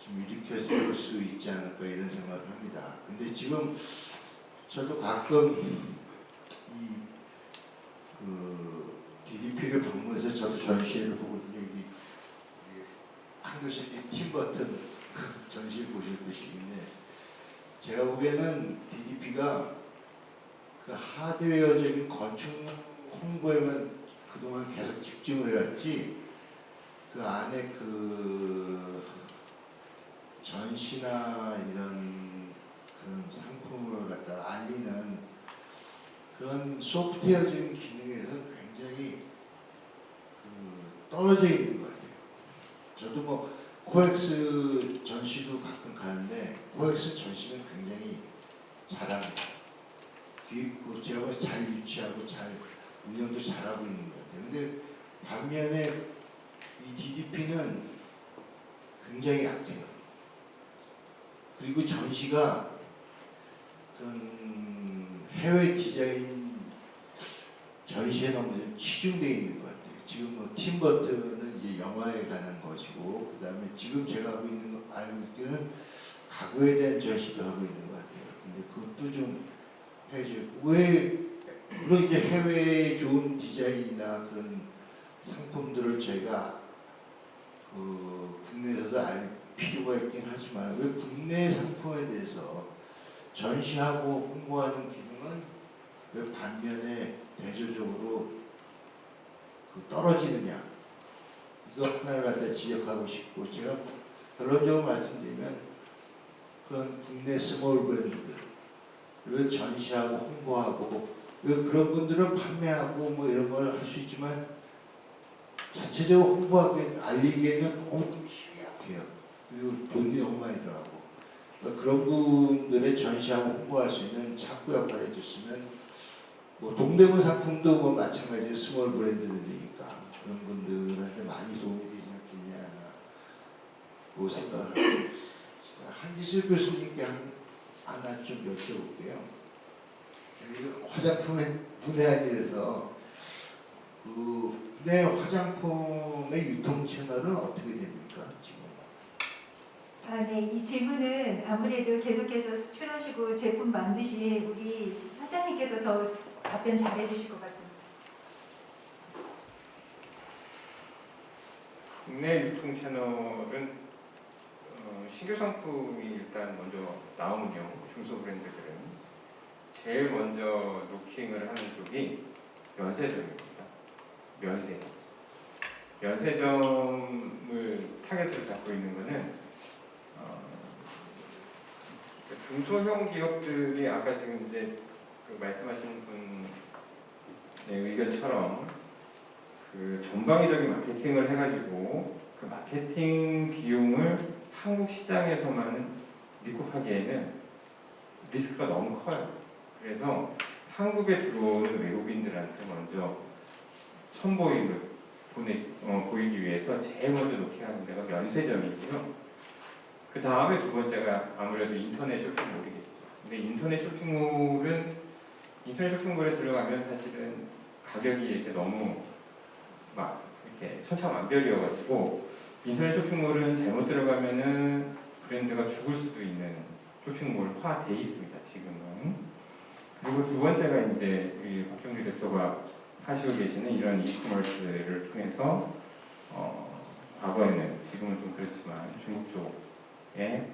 Speaker 7: 좀 일으켜 세울 수 있지 않을까 이런 생각을 합니다. 근데 지금 저도 가끔 그 DDP를 방문해서 저도 전시회를 보거든요. 여기 한 교수님 팀버튼 전시회 보셨듯이인데 제가 보기에는 DDP가 그 하드웨어적인 건축 홍보에만 그동안 계속 집중을 해왔지 그 안에 그 전시나 이런 그런 상품을 갖다가 알리는 그런 소프트웨어적인 기능에서 굉장히 그 떨어져 있는 것 같아요. 저도 뭐 코엑스 전시도 가끔 가는데 코엑스 전시는 굉장히 잘합니다. 그 제가 봐서 잘 유치하고 잘 운영도 잘하고 있는 것 같아요. 근데 반면에 이 DDP는 굉장히 약해요. 그리고 전시가 그런 해외 디자인 전시에 너무 치중되어 있는 것 같아요. 지금 뭐 팀버튼은 이제 영화에 관한 것이고, 그 다음에 지금 제가 하고 있는 거 알고 있기는 가구에 대한 전시도 하고 있는 것 같아요. 근데 그것도 좀 해야죠. 왜 물론 이제 해외의 좋은 디자인이나 그런 상품들을 저희가 국내에서도 알 필요가 있긴 하지만 왜 국내 상품에 대해서 전시하고 홍보하는 기능은 왜 반면에 대조적으로 떨어지느냐, 이거 하나를 갖다 지적하고 싶고, 제가 결론적으로 말씀드리면 그런 국내 스몰 브랜드를 전시하고 홍보하고, 그런 분들은 판매하고 뭐 이런 걸 할 수 있지만 자체적으로 홍보하기 알리기에는 너무 힘이 약해요. 그리고 돈이 너무 많이 들어가고, 그러니까 그런 분들의 전시하고 홍보할 수 있는 창구 역할을 해줬으면, 뭐 동대문 상품도 뭐 마찬가지로 스몰 브랜드들이니까 그런 분들한테 많이 도움이 되지 않겠냐고 생각을 하고, 한지슬 교수님께 하나 좀 여쭤볼게요. 화장품의 문외한일에서 국내 화장품의 유통 채널은 어떻게 됩니까 지금?
Speaker 5: 네, 이 질문은 아무래도 계속해서 수출하시고 제품 만드신 우리 사장님께서 더 답변 잘해 주실 것 같습니다.
Speaker 2: 국내 유통 채널은 신규 상품이 일단 먼저 나오면요, 중소 브랜드들은 제일 먼저 노킹을 하는 쪽이 면세점입니다. 면세점을 타겟으로 잡고 있는 거는 중소형 기업들이 아까 지금 이제 말씀하신 분의 의견처럼 전방위적인 마케팅을 해가지고 그 마케팅 비용을 한국 시장에서만 미국하기에는 리스크가 너무 커요. 그래서 한국에 들어오는 외국인들한테 먼저 선보이를 보이기 위해서 제일 먼저 노킹하는 데가 면세점이고요. 그 다음에 두 번째가 아무래도 인터넷 쇼핑몰이겠죠. 근데 인터넷 쇼핑몰에 들어가면 사실은 가격이 이렇게 너무 막 이렇게 천차만별이어가지고, 인터넷 쇼핑몰은 잘못 들어가면은 브랜드가 죽을 수도 있는 쇼핑몰화 돼 있습니다, 지금은. 그리고 두 번째가 이제 우리 박경리 대표가 하시고 계시는 이런 이커머스를 통해서 과거에는, 지금은 좀 그렇지만 중국 쪽에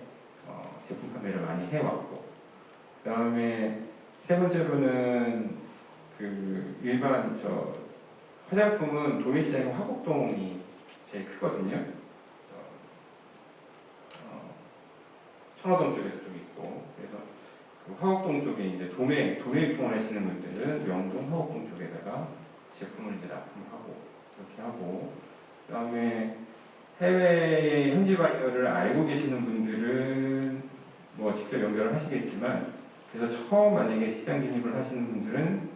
Speaker 2: 제품 판매를 많이 해왔고, 그 다음에 세 번째로는 일반 화장품은 도매 시장의 화곡동이 제일 크거든요. 천화동 쪽에도 좀 있고, 그래서 화곡동 쪽에 이제 도매 유통을 하시는 분들은 명동 화곡동 쪽에다가 제품을 이제 납품을 하고 이렇게 하고, 그다음에 해외의 현지 바이어를 알고 계시는 분들은 뭐 직접 연결을 하시겠지만, 그래서 처음 만약에 시장 진입을 하시는 분들은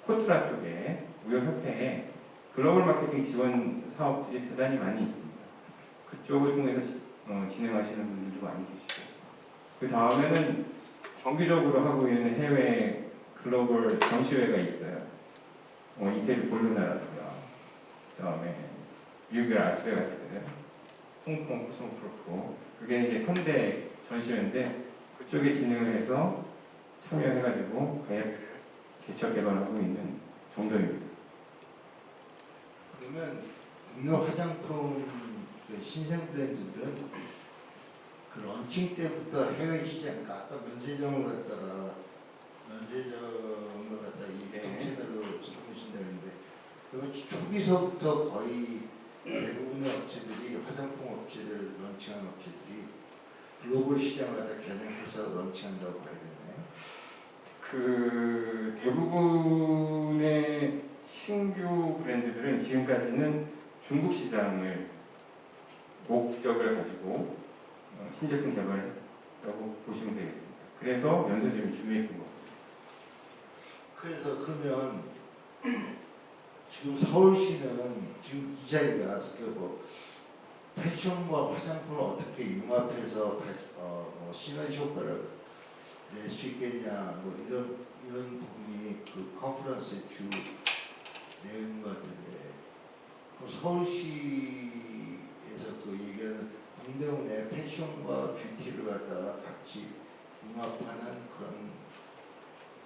Speaker 2: 코트라 쪽에 무역협회에 글로벌 마케팅 지원 사업들이 대단히 많이 있습니다. 그쪽을 통해서 진행하시는 분들도 많이 계시고, 그 다음에는 정기적으로 하고 있는 해외 글로벌 전시회가 있어요. 이태리 볼로나라든가, 그 다음에 미국의 라스베가스, 홍콩 코스모프로프, 그게 이제 3대 전시회인데 그쪽에 진행을 해서 참여해가지고 가입을 개척 개발하고 있는 정도입니다.
Speaker 7: 그러면 국내 화장품 신생 브랜드들은 런칭 때부터 해외 시장, 아까 면세점을 갖다가 이 채널로 삼으신다고 했는데, 그러면 초기서부터 거의 대부분의 업체들이, 화장품 업체들, 런칭하는 업체들이 글로벌 시장을 갖다 겨냥해서 런칭한다고 봐야 되나요?
Speaker 2: 대부분의 신규 브랜드들은 지금까지는 중국 시장을 목적을 가지고 신제품 개발했다고 보시면 되겠습니다. 그래서 면세점이 중요했던 겁니다.
Speaker 7: 그래서 그러면 지금 서울시는 지금 이 자리가 패션과 화장품을 어떻게 융합해서 시너지 효과를 낼 수 있겠냐, 뭐 이런 부분이 컨퍼런스의 주 내용인 것 같은데, 서울시에서 얘기하는 동대문의 패션과 뷰티를 갖다가 같이 융합하는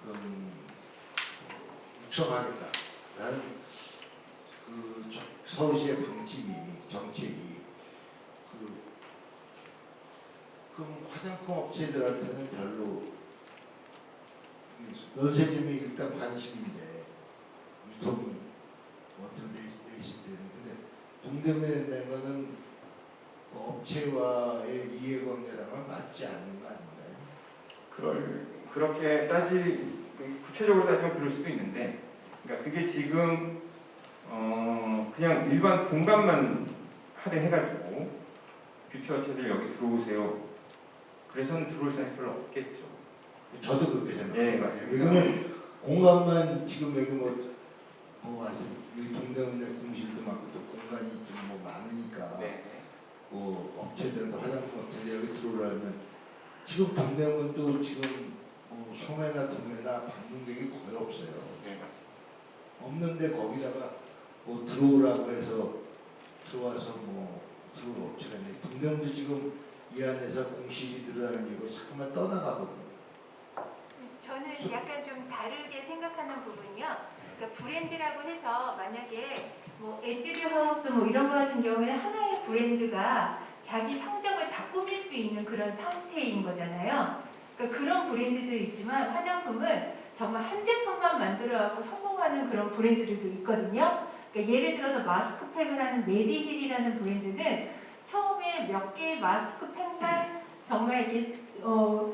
Speaker 7: 그런 육성하겠다라는 서울시의 정책이 그럼 화장품 업체들한테는 별로 면세점이 일단 관심인데 유통 어떻게 내실 때는 근데 동대문에 내면은 그 업체와의 이해관계랑은 맞지 않는 거 아닌가요?
Speaker 2: 그렇게 구체적으로 따지면 그럴 수도 있는데, 그러니까 그게 지금 그냥 일반 공간만 할애해가지고 뷰티 업체들 여기 들어오세요. 그래서는 들어올 생각이 별로 없겠죠.
Speaker 7: 저도 그렇게 생각해요.
Speaker 2: 네, 맞습니다.
Speaker 7: 왜냐면 공간만 지금 여기 와서 여기 동대문에 공실도 많고 또 공간이 좀 많으니까
Speaker 2: 네.
Speaker 7: 업체들도 화장품 업체들 여기 들어오려면 지금 동대문도 지금 소매나 도매나 방문객이 거의 없어요.
Speaker 2: 네, 맞습니다.
Speaker 7: 없는데 거기다가 들어오라고 해서 들어와서 들어올 업체가 있는데 동대문도 지금 이 안에서 공실이 늘어나는 자꾸만 떠나가거든요.
Speaker 5: 저는 약간 좀 다르게 생각하는 부분이요. 그러니까 브랜드라고 해서 만약에 엔드류 하우스 이런 거 같은 경우에는 하나의 브랜드가 자기 상점을 다 꾸밀 수 있는 그런 상태인 거잖아요. 그러니까 그런 브랜드도 있지만 화장품은 정말 한 제품만 만들어갖고 성공하는 그런 브랜드들도 있거든요. 그러니까 예를 들어서 마스크팩을 하는 메디힐이라는 브랜드는 처음에 몇 개의 마스크팩만 정말 이렇게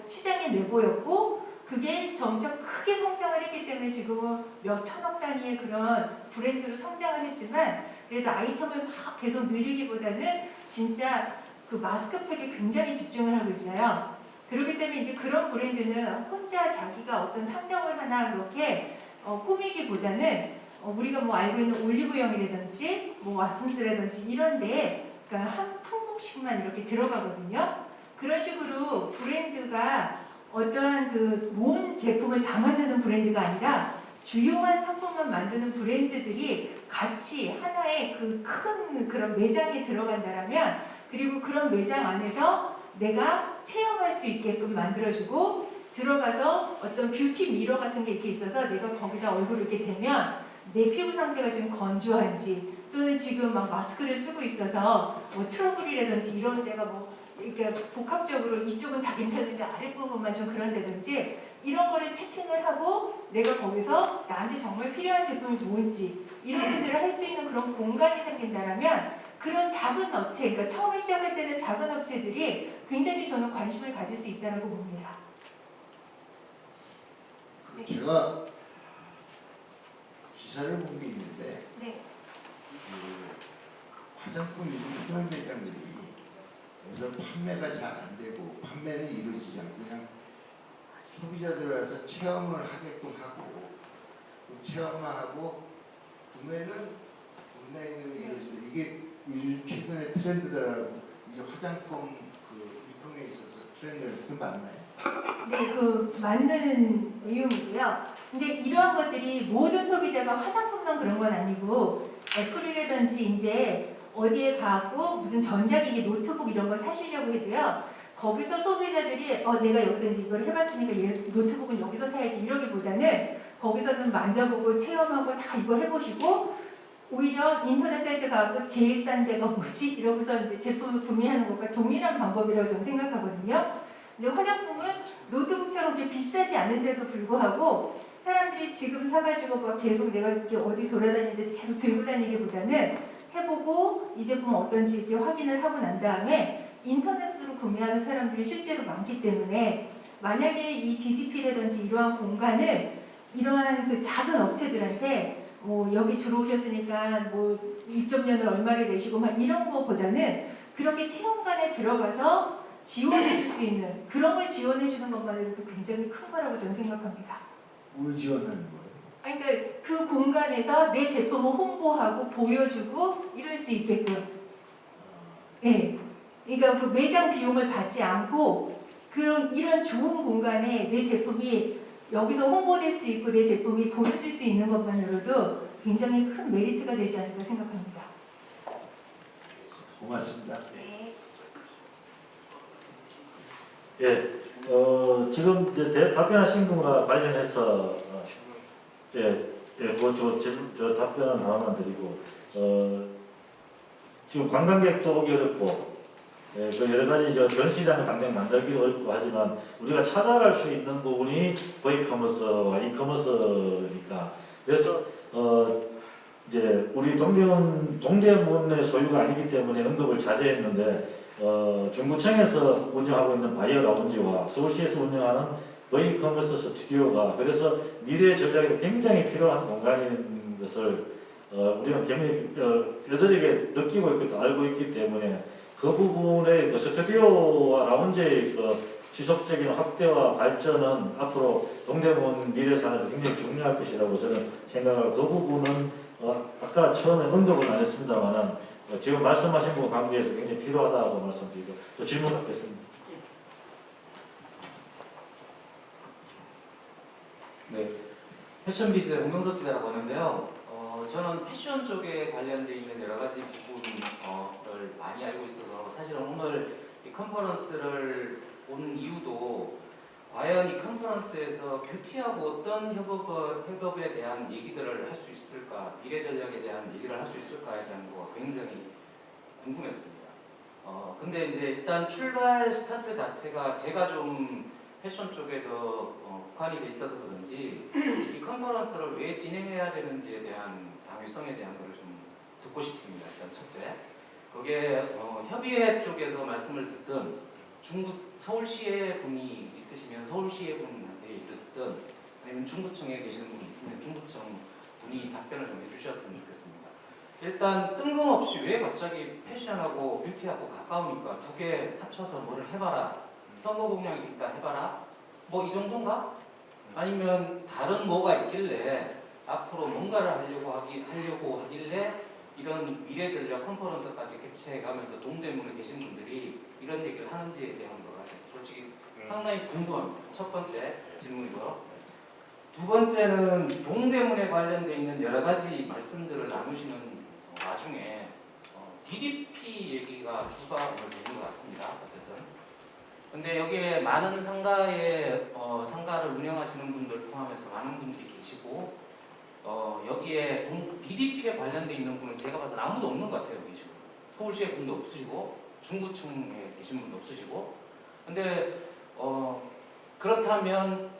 Speaker 5: 시장에 내보였고 그게 점점 크게 성장을 했기 때문에 지금은 몇 천억 단위의 그런 브랜드로 성장을 했지만 그래도 아이템을 막 계속 늘리기보다는 진짜 그 마스크팩에 굉장히 집중을 하고 있어요. 그렇기 때문에 이제 그런 브랜드는 혼자 자기가 어떤 상점을 하나 그렇게 꾸미기보다는 우리가 알고 있는 올리브영이라든지 왓슨스라든지 이런데 그러니까 한 품목씩만 이렇게 들어가거든요. 그런 식으로 브랜드가 어떠한 그 모은 제품을 다 만드는 브랜드가 아니라 주요한 상품만 만드는 브랜드들이 같이 하나의 그 큰 그런 매장에 들어간다라면 그리고 그런 매장 안에서 내가 체험할 수 있게끔 만들어주고 들어가서 어떤 뷰티 미러 같은 게 이렇게 있어서 내가 거기다 얼굴을 이렇게 대면 내 피부 상태가 지금 건조한지 또는 지금 막 마스크를 쓰고 있어서 트러블이라든지 이런 데가 이렇게 복합적으로 이쪽은 다 괜찮은데 아랫부분만 좀 그런다든지 이런 거를 채팅을 하고 내가 거기서 나한테 정말 필요한 제품이 뭔지 이런 것들을 할 수 있는 그런 공간이 생긴다면 그런 작은 업체, 그러니까 처음에 시작할 때는 작은 업체들이 굉장히 저는 관심을 가질 수 있다고 봅니다.
Speaker 7: 제가 기사를 본 게 있는데
Speaker 5: 네.
Speaker 7: 화장품 유통 매장들이 여기서 판매가 잘 안 되고 판매는 이루어지지 않고 그냥 소비자들 와서 체험을 하게끔 하고 그 체험만 하고 구매는 온라인으로 이루어지는데 이게 요즘 최근에 트렌드더라고. 이제 화장품 그 유통에 있어서 트렌드가 그 맞나요?
Speaker 5: 네, 그 맞는 내용이고요. 근데 이러한 것들이 모든 소비자가 화장품만 그런 건 아니고 애플이라든지 이제 어디에 가고 무슨 전자기기 노트북 이런 거 사시려고 해도요. 거기서 소비자들이 내가 여기서 이제 이걸 해봤으니까 얘 노트북은 여기서 사야지 이러기보다는 거기서는 만져보고 체험하고 다 이거 해보시고 오히려 인터넷 사이트 가고 제일 싼 데가 뭐지? 이러고서 이제 제품을 구매하는 것과 동일한 방법이라고 저는 생각하거든요. 근데 화장품은 노트북처럼 그렇게 비싸지 않은데도 불구하고 사람들이 지금 사가지고 막 계속 내가 이렇게 어디 돌아다니는데 계속 들고 다니기보다는 해보고 이 제품은 어떤지 이렇게 확인을 하고 난 다음에 인터넷으로 구매하는 사람들이 실제로 많기 때문에 만약에 이 DDP라든지 이러한 공간은 이러한 그 작은 업체들한테 여기 들어오셨으니까 입점료는 얼마를 내시고 막 이런 거보다는 그렇게 체험관에 들어가서 지원해 줄 수 있는 그런 걸 지원해 주는 것만으로도 굉장히 큰 거라고 저는 생각합니다.
Speaker 7: 뭘 지원하는 거예요?
Speaker 5: 그러니까 그 공간에서 내 제품을 홍보하고 보여주고 이럴 수 있게끔. 네. 그러니까 그 매장 비용을 받지 않고 이런 좋은 공간에 내 제품이 여기서 홍보될 수 있고 내 제품이 보여줄 수 있는 것만으로도 굉장히 큰 메리트가 되지 않을까 생각합니다.
Speaker 7: 고맙습니다.
Speaker 5: 네.
Speaker 1: 예, 지금 이제 답변하신 분과 관련해서 저 답변 하나만 드리고 지금 관광객도 오기 어렵고 예, 그 여러 가지 전 시장을 당장 만들기도 어렵고 하지만 우리가 찾아갈 수 있는 부분이 거이커머스와 이커머스니까 그래서 이제 우리 동대문의 소유가 아니기 때문에 언급을 자제했는데 중구청에서 운영하고 있는 바이어 라운지와 서울시에서 운영하는 거이커머스 스튜디오가 그래서 미래 전략에 굉장히 필요한 공간인 것을 우리가 뼈저리게 느끼고 있고 또 알고 있기 때문에 그 부분의 그 스튜디오와 라운지의 지속적인 확대와 발전은 앞으로 동대문 미래 산업에 굉장히 중요할 것이라고 저는 생각하고 그 부분은 아까 처음에 언급은 안 했습니다만은 지금 말씀하신 것 관계에서 굉장히 필요하다고 말씀드리고 또 질문 받겠습니다.
Speaker 8: 네, 패션 비즈의 홍명석 기자라고 하는데요. 저는 패션 쪽에 관련되어 있는 여러 가지 부분을 많이 알고 있어서 사실은 오늘 이 컨퍼런스를 온 이유도 과연 이 컨퍼런스에서 뷰티하고 어떤 협업에 대한 얘기들을 할 수 있을까, 미래 전략에 대한 얘기를 할 수 있을까에 대한 거가 굉장히 궁금했습니다. 근데 이제 일단 출발 스타트 자체가 제가 좀 패션 쪽에 더 국한이 돼 있어서 그런지 이 컨퍼런스를 왜 진행해야 되는지에 대한 당위성에 대한 것을 좀 듣고 싶습니다. 일단 첫째, 그게 협의회 쪽에서 말씀을 듣든 중국 서울시의 분이 있으시면 서울시의 분한테 얘기를 듣든 아니면 중구청에 계시는 분이 있으면 중구청 분이 답변을 좀 해주셨으면 좋겠습니다. 일단 뜬금없이 왜 갑자기 패션하고 뷰티하고 가까우니까 두 개 합쳐서 뭐를 해봐라. 선거 공약이 있다 해봐라. 뭐 이 정도인가? 아니면 다른 뭐가 있길래 앞으로 뭔가를 하려고 하길래 이런 미래 전략 컨퍼런스까지 개최해가면서 동대문에 계신 분들이 이런 얘기를 하는지에 대한 거가 솔직히 상당히 궁금합니다. 첫 번째 질문이고요. 두 번째는 동대문에 관련되어 있는 여러 가지 말씀들을 나누시는 와중에 DDP 얘기가 주가 되는 것 같습니다. 어쨌든. 근데 여기에 많은 상가를 운영하시는 분들 포함해서 많은 분들이 계시고 여기에 DDP에 관련되어 있는 분은 제가 봐서는 아무도 없는 것 같아요. 여기 지금. 서울시의 분도 없으시고 중구청에 계신 분도 없으시고 근데 그렇다면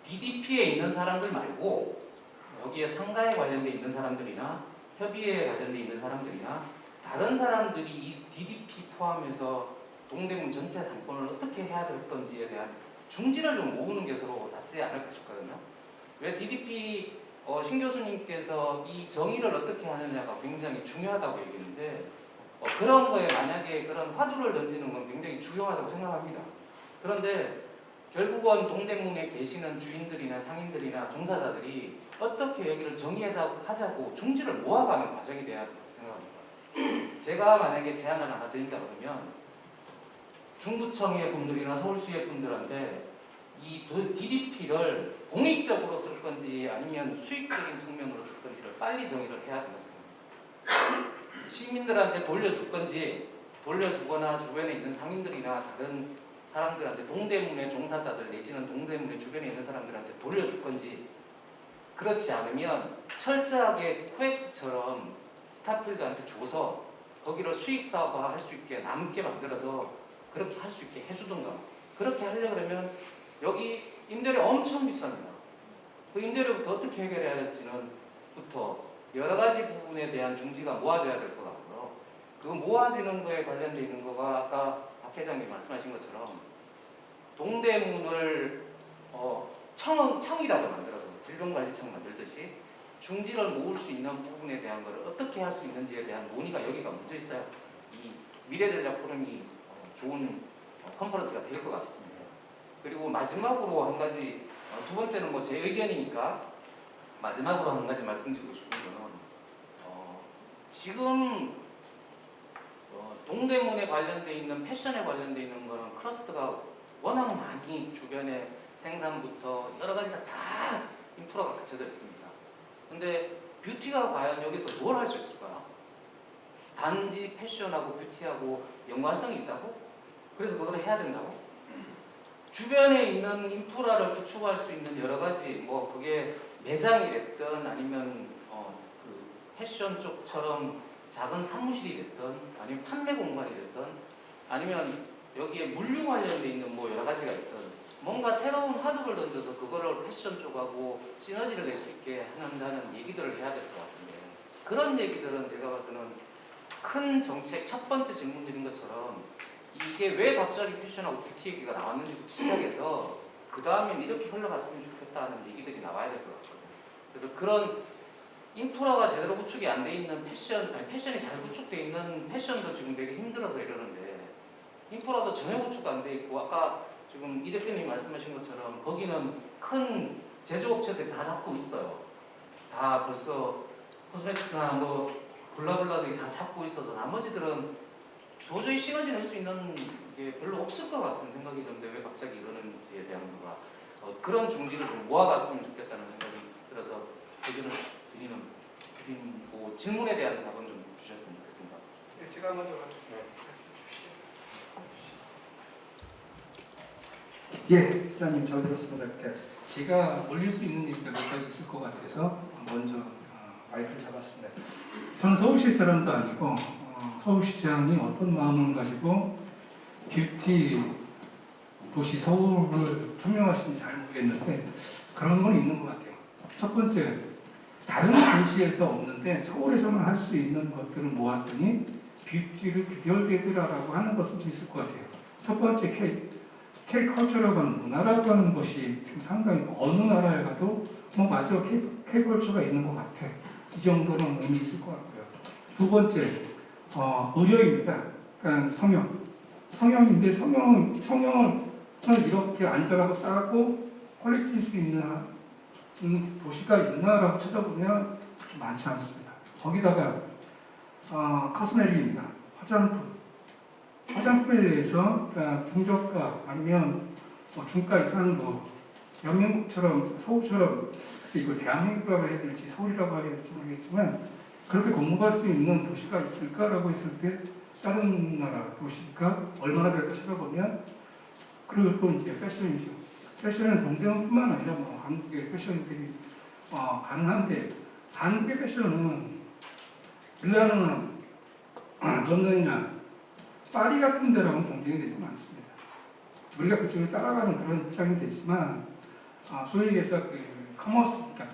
Speaker 8: DDP에 있는 사람들 말고 여기에 상가에 관련되어 있는 사람들이나 협의회에 관련되어 있는 사람들이나 다른 사람들이 이 DDP 포함해서 동대문 전체 상권을 어떻게 해야 될 건지에 대한 중지를 좀 모으는 게 서로 낫지 않을까 싶거든요. 왜 DDP 신 교수님께서 이 정의를 어떻게 하느냐가 굉장히 중요하다고 얘기했는데 그런 거에 만약에 그런 화두를 던지는 건 굉장히 중요하다고 생각합니다. 그런데 결국은 동대문에 계시는 주인들이나 상인들이나 종사자들이 어떻게 여기를 정의하자고 중지를 모아가는 과정이 돼야 생각합니다. 제가 만약에 제안을 하나 드린다 그러면 중구청의 분들이나 서울시의 분들한테 이 DDP를 공익적으로 쓸 건지 아니면 수익적인 측면으로 쓸 건지를 빨리 정의를 해야 된다고 생각합니다. 시민들한테 돌려줄 건지 돌려주거나 주변에 있는 상인들이나 다른 사람들한테 동대문의 종사자들 내지는 동대문의 주변에 있는 사람들한테 돌려줄 건지 그렇지 않으면 철저하게 코엑스처럼 스타필드한테 줘서 거기를 수익 사업화 할 수 있게 남게 만들어서 그렇게 할 수 있게 해주던가 그렇게 하려고 하면 여기 임대료 엄청 비쌉니다. 그 임대료부터 어떻게 해결해야 될지는부터 여러 가지 부분에 대한 중지가 모아져야 될 것 같고요. 그 모아지는 거에 관련되어 있는 거가 아까 박 회장님 말씀하신 것처럼 동대문을 청이라고 만들어서 질병관리청 만들듯이 중지를 모을 수 있는 부분에 대한 것을 어떻게 할 수 있는지에 대한 논의가 여기가 먼저 있어야 이 미래전략 포럼이 좋은 컨퍼런스가 될 것 같습니다. 그리고 마지막으로 한 가지 두 번째는 뭐 제 의견이니까 마지막으로 한 가지 말씀드리고 싶은 거는 지금 동대문에 관련되어 있는 패션에 관련되어 있는 거는 클러스터가 워낙 많이 주변에 생산부터 여러 가지가 다 인프라가 갖춰져 있습니다. 근데 뷰티가 과연 여기서 뭘 할 수 있을까요? 단지 패션하고 뷰티하고 연관성이 있다고? 그래서 그걸 해야 된다고? 주변에 있는 인프라를 구축할 수 있는 여러 가지 뭐 그게 매장이 됐든 아니면 그 패션 쪽처럼 작은 사무실이 됐든 아니면 판매 공간이 됐든 아니면 여기에 물류 관련돼 있는 뭐 여러 가지가 있든 뭔가 새로운 화두를 던져서 그거를 패션 쪽하고 시너지를 낼 수 있게 한다는 얘기들을 해야 될 것 같은데 그런 얘기들은 제가 봐서는 큰 정책 첫 번째 질문 드린 것처럼 이게 왜 갑자기 패션하고 뷰티 얘기가 나왔는지부터 시작해서 그 다음엔 이렇게 흘러갔으면 좋겠다는 얘기들이 나와야 될 것 같거든요. 그래서 그런 인프라가 제대로 구축이 안 돼 있는 패션이 잘 구축돼 있는 패션도 지금 되게 힘들어서 이러는데 인프라도 전혀 구축 안 돼 있고 아까 지금 이 대표님이 말씀하신 것처럼 거기는 큰 제조업체들이 다 잡고 있어요. 다 벌써 코스메틱스나 뭐 블라블라들이 다 잡고 있어서 나머지들은 도저히 시너지 낼 수 있는 게 별로 없을 것 같은 생각이 드는데 왜 갑자기 이러는지에 대한 거가 그런 중지를 좀 모아갔으면 좋겠다는 생각이 들어서 의견을 드리는 그 질문에 대한 답은 좀 주셨으면 좋겠습니다.
Speaker 3: 네, 제가 먼저 하겠습니다. 예, 기자님 잘 들었습니다. 제가 올릴 수 있는 얘기가 몇 가지 있을 것 같아서 먼저 마이크를 잡았습니다. 저는 서울시 사람도 아니고 서울시장이 어떤 마음을 가지고 뷰티 도시 서울을 투명하신지 잘 모르겠는데 그런 건 있는 것 같아요. 첫 번째, 다른 도시에서 없는데 서울에서만 할 수 있는 것들을 모았더니 뷰티를 규결되더라라고 하는 것은 좀 있을 것 같아요. 첫 번째, K컬처라고 하는 문화라고 하는 것이 지금 상당히 어느 나라에 가도 뭐 맞아 K컬처가 있는 것 같아. 이 정도는 의미 있을 것 같고요. 두 번째, 의료입니다. 그러니까 성형인데 성형을 이렇게 안전하고 싸고 퀄리티 있을 수 있는 도시가 있나라고 찾아보면 많지 않습니다. 거기다가 코스메틱입니다. 화장품에 대해서 그러니까 중저가 아니면 중가 이상도 영국처럼 서울처럼 그래서 이걸 대한민국이라고 해야 될지 서울이라고 해야 될지 모르겠지만 그렇게 공부할 수 있는 도시가 있을까라고 했을 때 다른 나라 도시가 얼마나 될까 찾아보면 그리고 또 이제 패션이죠. 패션은 동대문뿐만 아니라 뭐 한국의 패션들이 가능한데 한국의 패션은 밀라노나 런던이나 파리 같은 데랑은 경쟁이 되지 않습니다. 우리가 그쪽에 따라가는 그런 입장이 되지만 소위 얘기해서 그 커머스, 그러니까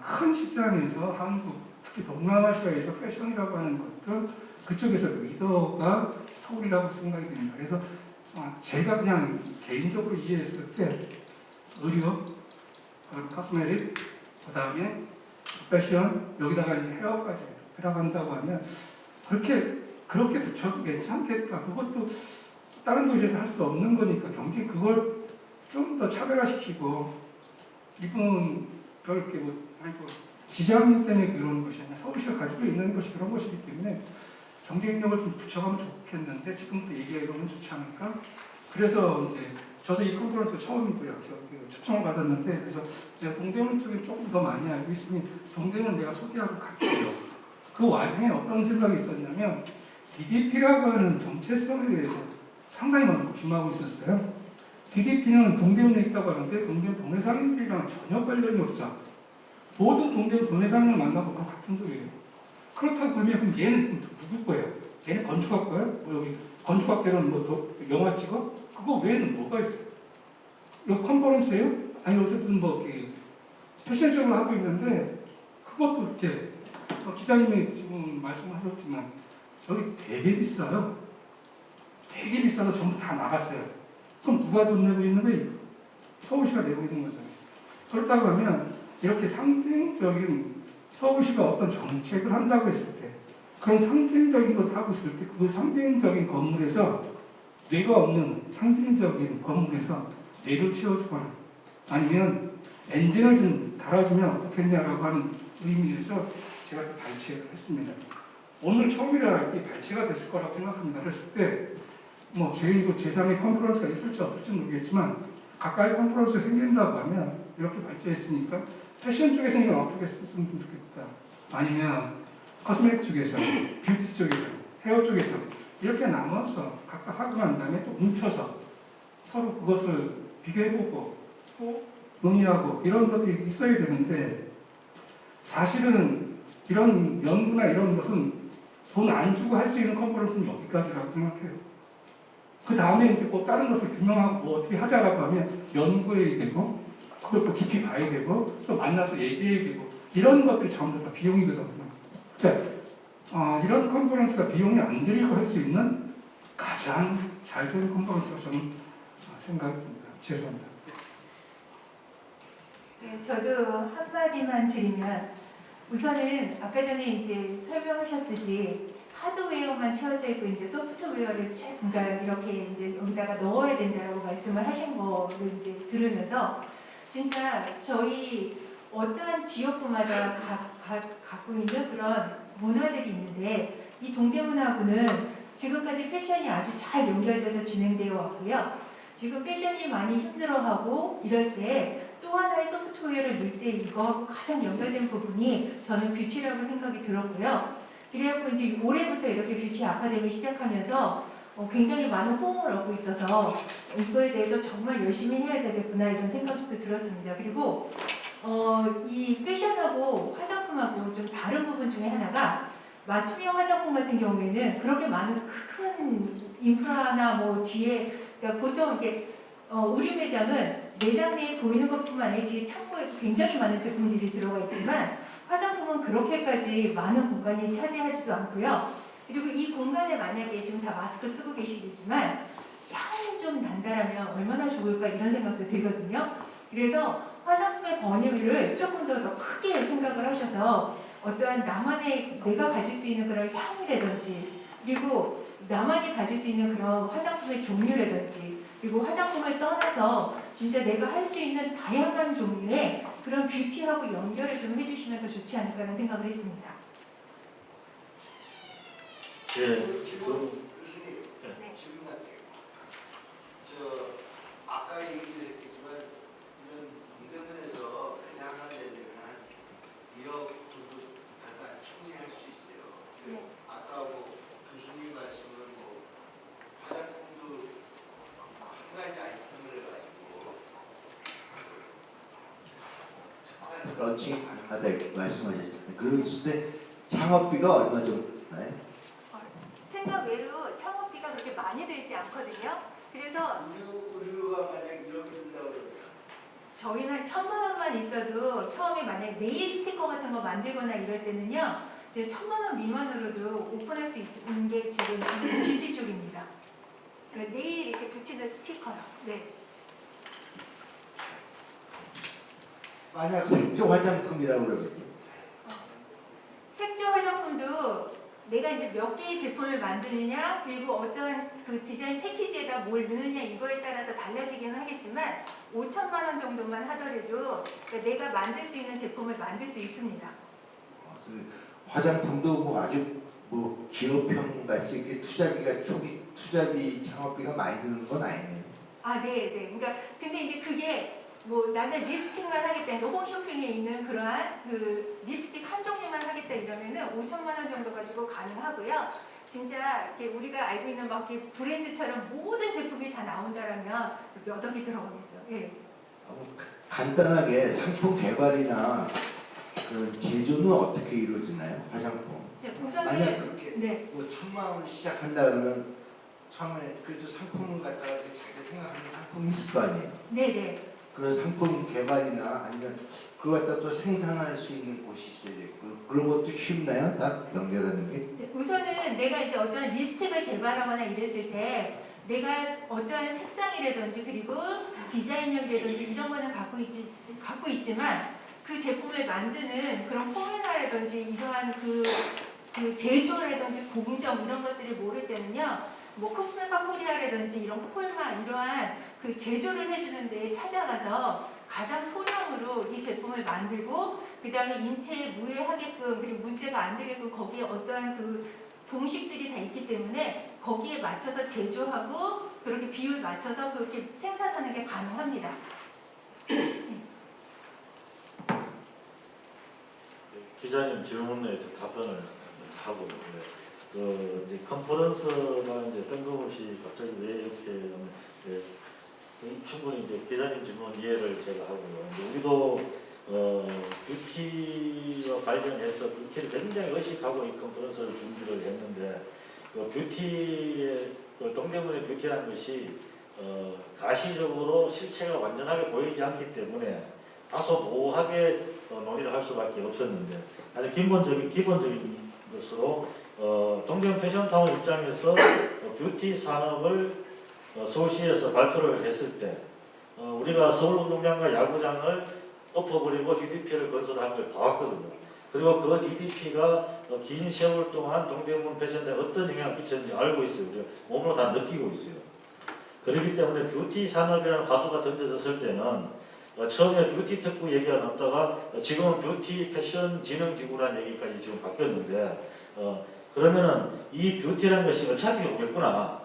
Speaker 3: 큰 시장에서 한국, 특히 동남아시아에서 패션이라고 하는 것들 그쪽에서 리더가 서울이라고 생각이 됩니다. 그래서 제가 그냥 개인적으로 이해했을 때 의료, 코스메틱, 그 다음에 패션, 여기다가 이제 헤어까지 들어간다고 하면 그렇게 붙여도 괜찮겠다. 그것도 다른 도시에서 할 수 없는 거니까 경쟁 그걸 좀 더 차별화시키고 이분 그렇게 기자님 때문에 그런 것이 아니라 서울시가 가지고 있는 것이 그런 것이기 때문에 경쟁력을 좀 붙여가면 좋겠는데 지금부터 얘기해보면 좋지 않을까? 그래서 이제 저도 이 컨퍼런스 처음이고요. 초청을 받았는데 그래서 제가 동대문 쪽에 조금 더 많이 알고 있으니 동대문 내가 소개하고 갈게요. 그 와중에 어떤 생각이 있었냐면 DDP라고 하는 정체성에 대해서 상당히 많이 고심하고 있었어요. DDP는 동대문에 있다고 하는데 동대문 동네 상인들이랑 전혀 관련이 없죠. 모든 동대문 동네 상인을 만나고 같은 소리예요. 그렇다고 그러면 얘는 누구 거예요? 얘는 건축학과야? 뭐 여기 건축학과는 뭐 영화 찍어? 그거 외에는 뭐가 있어요? 이거 컨퍼런스예요? 아니 어쨌든 뭐 패션쇼를 하고 있는데 그것도 이렇게 기자님이 지금 말씀하셨지만 여기 되게 비싸요. 되게 비싸서 전부 다 나갔어요. 그럼 누가 돈 내고 있는 거예요? 서울시가 내고 있는 거잖아요. 그렇다고 하면 이렇게 상징적인 서울시가 어떤 정책을 한다고 했을 때 그런 상징적인 것을 하고 있을 때 그 상징적인 건물에서 뇌가 없는 상징적인 건물에서 뇌를 채워주거나 아니면 엔진을 좀 달아주면 어떻겠냐라고 하는 의미에서 제가 발췌를 했습니다. 오늘 처음이라 이게 발췌가 됐을 거라고 생각합니다. 그랬을 때 뭐 제3의 컨퍼런스가 있을지 없을지 모르겠지만 가까이 컨퍼런스가 생긴다고 하면 이렇게 발췌했으니까 패션 쪽에서 이걸 어떻게 쓰면 좋겠다. 아니면 코스메틱 쪽에서, 뷰티 쪽에서, 헤어 쪽에서 이렇게 나눠서 각각 하고 난 다음에 또 뭉쳐서 서로 그것을 비교해보고 또 논의하고 이런 것들이 있어야 되는데 사실은 이런 연구나 이런 것은 돈 안 주고 할 수 있는 컨퍼런스는 여기까지라고 생각해요. 그 다음에 이제 뭐 다른 것을 규명하고 뭐 어떻게 하자라고 하면 연구해야 되고 그걸 또 깊이 봐야 되고 또 만나서 얘기해야 되고 이런 것들이 전부 다 비용이거든요. 그러니까 이런 컨퍼런스가 비용이 안 들이고 할 수 있는 가장 잘 된 컨퍼런스가 저는 생각이 듭니다. 죄송합니다.
Speaker 5: 네, 저도 한마디만 드리면 우선은 아까 전에 이제 설명하셨듯이 하드웨어만 채워져 있고 이제 소프트웨어를 그러니까 이렇게 이제 여기다가 넣어야 된다고 말씀을 하신 거를 이제 들으면서 진짜 저희 어떠한 지역구마다 갖고 있는 그런 문화들이 있는데 이 동대문하고는 지금까지 패션이 아주 잘 연결돼서 진행되어 왔고요. 지금 패션이 많이 힘들어하고 이럴 때 또 하나의 소프트웨어를 넣을 때 이거하고 가장 연결된 부분이 저는 뷰티라고 생각이 들었고요. 그래갖고 이제 올해부터 이렇게 뷰티 아카데미 시작하면서 굉장히 많은 호응을 얻고 있어서 이거에 대해서 정말 열심히 해야 되겠구나 이런 생각도 들었습니다. 그리고 이 패션하고 화장품하고 좀 다른 부분 중에 하나가 맞춤형 화장품 같은 경우에는 그렇게 많은 큰 인프라나 뭐 뒤에 그러니까 보통 이게 우리 매장은 매장 내에 보이는 것뿐만 아니라 뒤에 창고에 굉장히 많은 제품들이 들어가 있지만 화장품은 그렇게까지 많은 공간이 차지하지도 않고요. 그리고 이 공간에 만약에 지금 다 마스크 쓰고 계시겠지만 향이 좀 난다라면 얼마나 좋을까 이런 생각도 들거든요. 그래서 화장품의 번외를 조금 더 크게 생각을 하셔서 어떠한 나만의 내가 가질 수 있는 그런 향이라든지 그리고 나만이 가질 수 있는 그런 화장품의 종류라든지 그리고 화장품을 떠나서 진짜 내가 할 수 있는 다양한 종류의 그런 뷰티하고 연결을 좀 해주시면 더 좋지 않을까라는 생각을 했습니다.
Speaker 1: 예,
Speaker 7: 교수님,
Speaker 5: 네.
Speaker 7: 질문 할게요. 아까 얘기도 했겠지만 이런 동대문에서 매장하는 데는 한 1억 정도 가까이 충분히 할 수 있어요.
Speaker 5: 네.
Speaker 7: 아까 뭐 교수님 말씀은 뭐 화장품도 한 가지 아이템을 해가지고 런칭이 가능하다 이렇게 말씀하셨잖아요. 그랬을 때 창업비가 얼마 정도 나요?
Speaker 5: 생각 외로 창업비가 그렇게 많이 들지 않거든요. 그래서
Speaker 7: 의류가 만약 1억이 든다고 그러면
Speaker 5: 저희는 한 1,000만 원만 있어도 처음에 만약 네일 스티커 같은 거 만들거나 이럴 때는요. 이제 1,000만 원 미만으로도 오픈할 수 있는 게 지금 뷰티 쪽입니다. 그러니까 네일 이렇게 붙이는 스티커요. 네.
Speaker 7: 만약 색조 화장품이라고 그러면
Speaker 5: 색조 화장품도 내가 이제 몇 개의 제품을 만드느냐 그리고 어떠한 그 디자인 패키지에다 뭘 넣느냐 이거에 따라서 달라지기는 하겠지만 5,000만 원 정도만 하더라도 그러니까 내가 만들 수 있는 제품을 만들 수 있습니다.
Speaker 7: 그 화장품도 뭐 아주 뭐 기업형 같이 이렇게 투자비가 초기 투자비 창업비가 많이 드는 건 아니네요.
Speaker 5: 아, 네. 그러니까 근데 이제 그게 뭐 나는 립스틱만 하겠다, 그러니까 홈쇼핑에 있는 그러한 그 립스틱 한 종류만 하겠다 이러면은 5,000만 원 정도 가지고 가능하고요. 진짜 이렇게 우리가 알고 있는 막 이렇게 브랜드처럼 모든 제품이 다 나온다라면 몇 억이 들어가겠죠. 예.
Speaker 7: 간단하게 상품 개발이나 그 제조는 어떻게 이루어지나요? 화장품.
Speaker 5: 네,
Speaker 7: 만약
Speaker 5: 우선은
Speaker 7: 그렇게
Speaker 5: 네.
Speaker 7: 뭐 1,000만 원 시작한다 그러면 처음에 그래도 상품을 갖다가 자기가 생각하는 상품이 있을 거 아니에요.
Speaker 5: 네네.
Speaker 7: 그런 상품 개발이나 아니면 그거 갖다 또 생산할 수 있는 곳이 있어야 돼요. 그런 것도 쉽나요? 다 연결하는 게?
Speaker 5: 우선은 내가 이제 어떠한 립스틱을 개발하거나 이랬을 때 내가 어떠한 색상이라든지 그리고 디자인력이라든지 이런 거는 갖고 있지만 그 제품을 만드는 그런 포뮬라라든지 이러한 그 제조라든지 공정 이런 것들을 모를 때는요. 뭐 코스메카 코리아라든지 이런 콜마 이러한 그 제조를 해주는 데 찾아가서 가장 소량으로 이 제품을 만들고 그 다음에 인체에 무해하게끔 그리고 문제가 안 되게끔 거기에 어떠한 그 공식들이 다 있기 때문에 거기에 맞춰서 제조하고 그렇게 비율 맞춰서 그렇게 생산하는 게 가능합니다.
Speaker 1: 기자님 질문에 대해서 답변을 하고 이제 컨퍼런스가 이제 뜬금없이 갑자기 왜 이렇게 충분히 이제 기자님 질문 이해를 제가 하고요. 이제 우리도 뷰티와 관련해서 뷰티를 굉장히 의식하고 이 컨퍼런스를 준비를 했는데 그 뷰티의 그 동대문의 뷰티라는 것이 가시적으로 실체가 완전하게 보이지 않기 때문에 다소 모호하게 논의를 할 수밖에 없었는데 아주 기본적인 것으로 동대문 패션타운 입장에서 뷰티 산업을 서울시에서 발표를 했을 때 우리가 서울운동장과 야구장을 엎어버리고 DDP를 건설한 걸 봐왔거든요. 그리고 그 DDP가 긴 세월 동안 동대문 패션에 어떤 영향을 끼쳤는지 알고 있어요. 우리가 몸으로 다 느끼고 있어요. 그렇기 때문에 뷰티 산업이라는 화두가 던져졌을 때는 처음에 뷰티 특구 얘기가 나왔다가 지금은 뷰티 패션 진흥기구라는 얘기까지 지금 바뀌었는데 그러면은 이 뷰티라는 것이 어차피 오겠구나.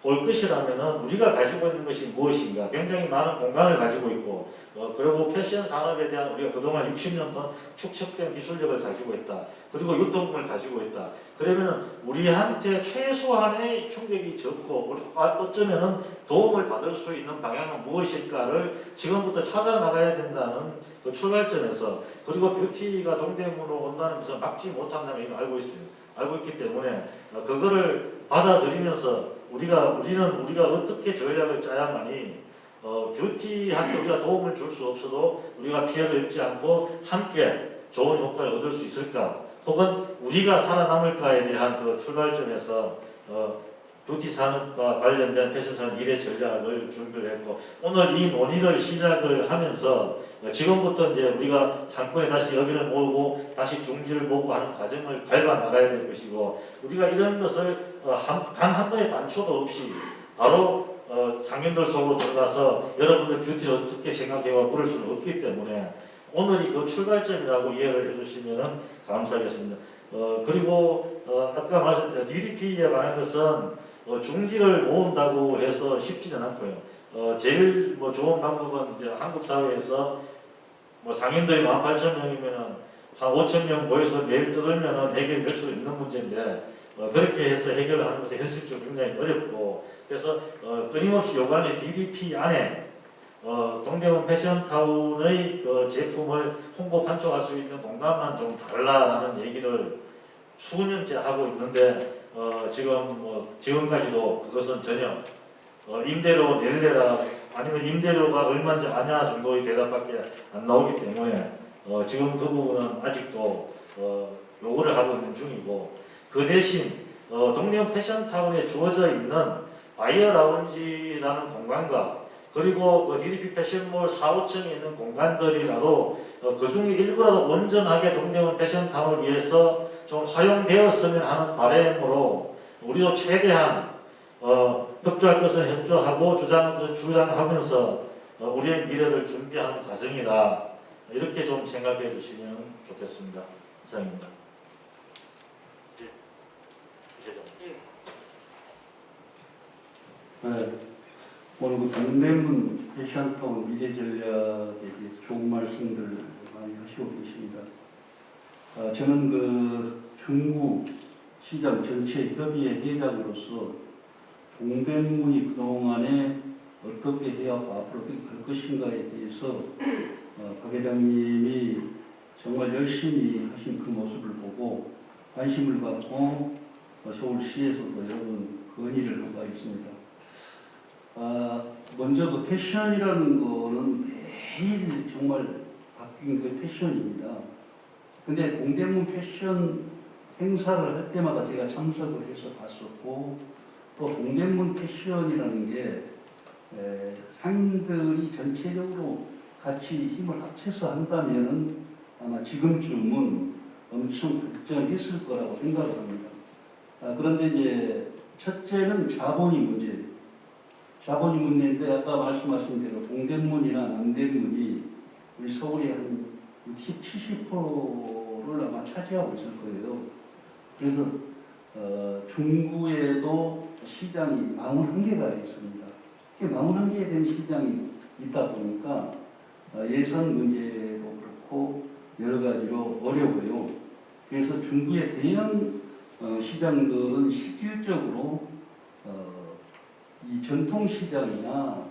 Speaker 1: 올 것이라면은 우리가 가지고 있는 것이 무엇인가? 굉장히 많은 공간을 가지고 있고, 그리고 패션 산업에 대한 우리가 그동안 60년 동안 축적된 기술력을 가지고 있다. 그리고 유통을 가지고 있다. 그러면은 우리한테 최소한의 충격이 적고, 어쩌면은 도움을 받을 수 있는 방향은 무엇일까를 지금부터 찾아 나가야 된다는 그 출발점에서, 그리고 뷰티가 동대문으로 온다는 것을 막지 못한다는 걸 알고 있어요. 알고 있기 때문에 그거를 받아들이면서 우리가 어떻게 전략을 짜야만이 뷰티한테 우리가 도움을 줄 수 없어도 우리가 피해를 입지 않고 함께 좋은 효과를 얻을 수 있을까? 혹은 우리가 살아남을까에 대한 그 출발점에서 뷰티 산업과 관련된 패션 산업 미래 전략을 준비를 했고 오늘 이 논의를 시작을 하면서 지금부터 이제 우리가 상권에 다시 여기를 모으고 다시 중지를 모으고 하는 과정을 밟아 나가야 될 것이고 우리가 이런 것을 단 한 번의 단초도 없이 바로 상인들 속으로 들어가서 여러분들 뷰티를 어떻게 생각해와 그럴 수는 없기 때문에 오늘이 그 출발점이라고 이해를 해주시면 감사하겠습니다. 그리고 아까 말씀드린 DDP에 관한 것은 중지를 모은다고 해서 쉽지는 않고요. 제일 좋은 방법은 이제 한국 사회에서 상인들이 18,000명이면은 한 5,000명 모여서 매일 떠들면은 해결될 수 있는 문제인데 그렇게 해서 해결을 하는 것은 현실적으로 굉장히 어렵고 그래서 끊임없이 요구하는 DDP 안에 동대문 패션타운의 그 제품을 홍보 판촉할 수 있는 공간만 좀 달라라는 얘기를 수년째 하고 있는데 지금까지도 그것은 전혀 임대료 낼래라 아니면 임대료가 얼마인지 아냐 정도의 대답밖에 안 나오기 때문에 지금 그 부분은 아직도 요구를 하고 있는 중이고 그 대신 동대문 패션타운에 주어져 있는 바이어 라운지라는 공간과 그리고 그 DDP 패션몰 4, 5층에 있는 공간들이라도 그 중에 일부라도 온전하게 동대문 패션타운을 위해서 좀 활용되었으면 하는 바람으로 우리도 최대한 협조할 것은 협조하고 주장하면서 우리의 미래를 준비하는 과정이다. 이렇게 좀 생각해 주시면 좋겠습니다. 이상입니다.
Speaker 9: 네, 오늘 그 동대문 패션타운 미래 전략에 대해서 좋은 말씀들 많이 하시고 계십니다. 저는 그 중구 시장 전체 협의회 회장으로서 동대문이 그동안에 어떻게 해야 앞으로 어떻게 갈 것인가에 대해서 박 회장님이 정말 열심히 하신 그 모습을 보고 관심을 갖고 서울시에서도 여러분 건의를 한 바 있습니다. 먼저 그 패션이라는 거는 매일 정말 바뀐 그 패션입니다. 근데 동대문 패션 행사를 할 때마다 제가 참석을 해서 봤었고 또 동대문 패션이라는 게 상인들이 전체적으로 같이 힘을 합쳐서 한다면 아마 지금쯤은 엄청 발전했을 거라고 생각을 합니다. 그런데 이제 첫째는 자본이 문제. 자본이 문제인데 아까 말씀하신 대로 동대문이나 남대문이 우리 서울이 한 60, 70%를 아마 차지하고 있을 거예요. 그래서 중구에도 시장이 41개가 있습니다. 41개에 대한 시장이 있다 보니까 예산 문제도 그렇고 여러 가지로 어려워요. 그래서 중구의 대형 시장들은 실질적으로 이 전통시장이나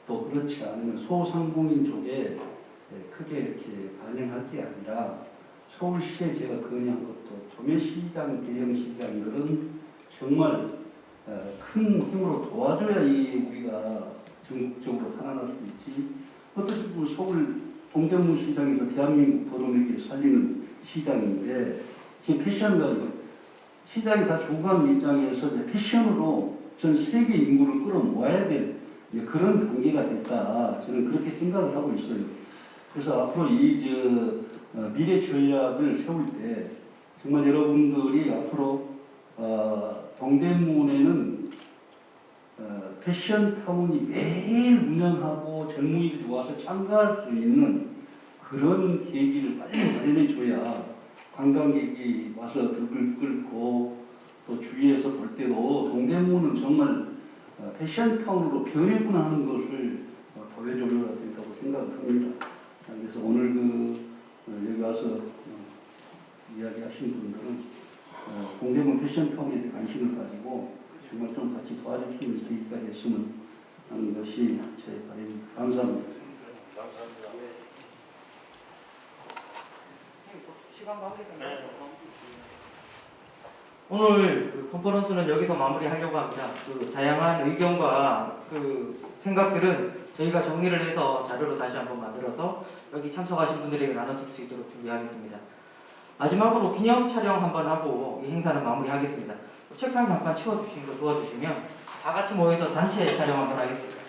Speaker 9: 또 그렇지 않으면 소상공인 쪽에 크게 이렇게 반영할 게 아니라 서울시에 제가 건의한 것도 도매시장, 대형시장들은 정말 큰 힘으로 도와줘야 우리가 전국적으로 살아날 수 있지. 어떻게 보면 서울 동대문 시장에서 대한민국 버로맥기를 살리는 시장인데 지금 패션과 시장이 다 죽어가는 입장에서 이제 패션으로 전 세계 인구를 끌어모아야 될 그런 단계가 됐다. 저는 그렇게 생각을 하고 있어요. 그래서 앞으로 미래 전략을 세울 때 정말 여러분들이 앞으로 동대문에는 패션타운이 매일 운영하고 젊은이들이 와서 참가할 수 있는 그런 계기를 빨리 마련해 줘야 관광객이 와서 등을 끌고 또 주위에서 볼 때도 동대문은 정말 패션타운으로 변했구나 하는 것을 보여줘야 된다고 생각합니다. 그래서 오늘 여기 와서 이야기하신 분들은 동대문 패션타운에 대해 관심을 가지고 정말 좀 같이 도와줄 수 있는 계기가 됐으면 하는 것이 제 바람입니다. 감사합니다.
Speaker 8: 시간 관계상 오늘 컨퍼런스는 여기서 마무리하려고 합니다. 다양한 의견과 생각들은 저희가 정리를 해서 자료로 다시 한번 만들어서 여기 참석하신 분들에게 나눠줄 수 있도록 준비하겠습니다. 마지막으로 기념 촬영 한번 하고 이 행사는 마무리하겠습니다. 책상 잠깐 치워주시는 거 도와주시면 다 같이 모여서 단체 촬영 한번 하겠습니다.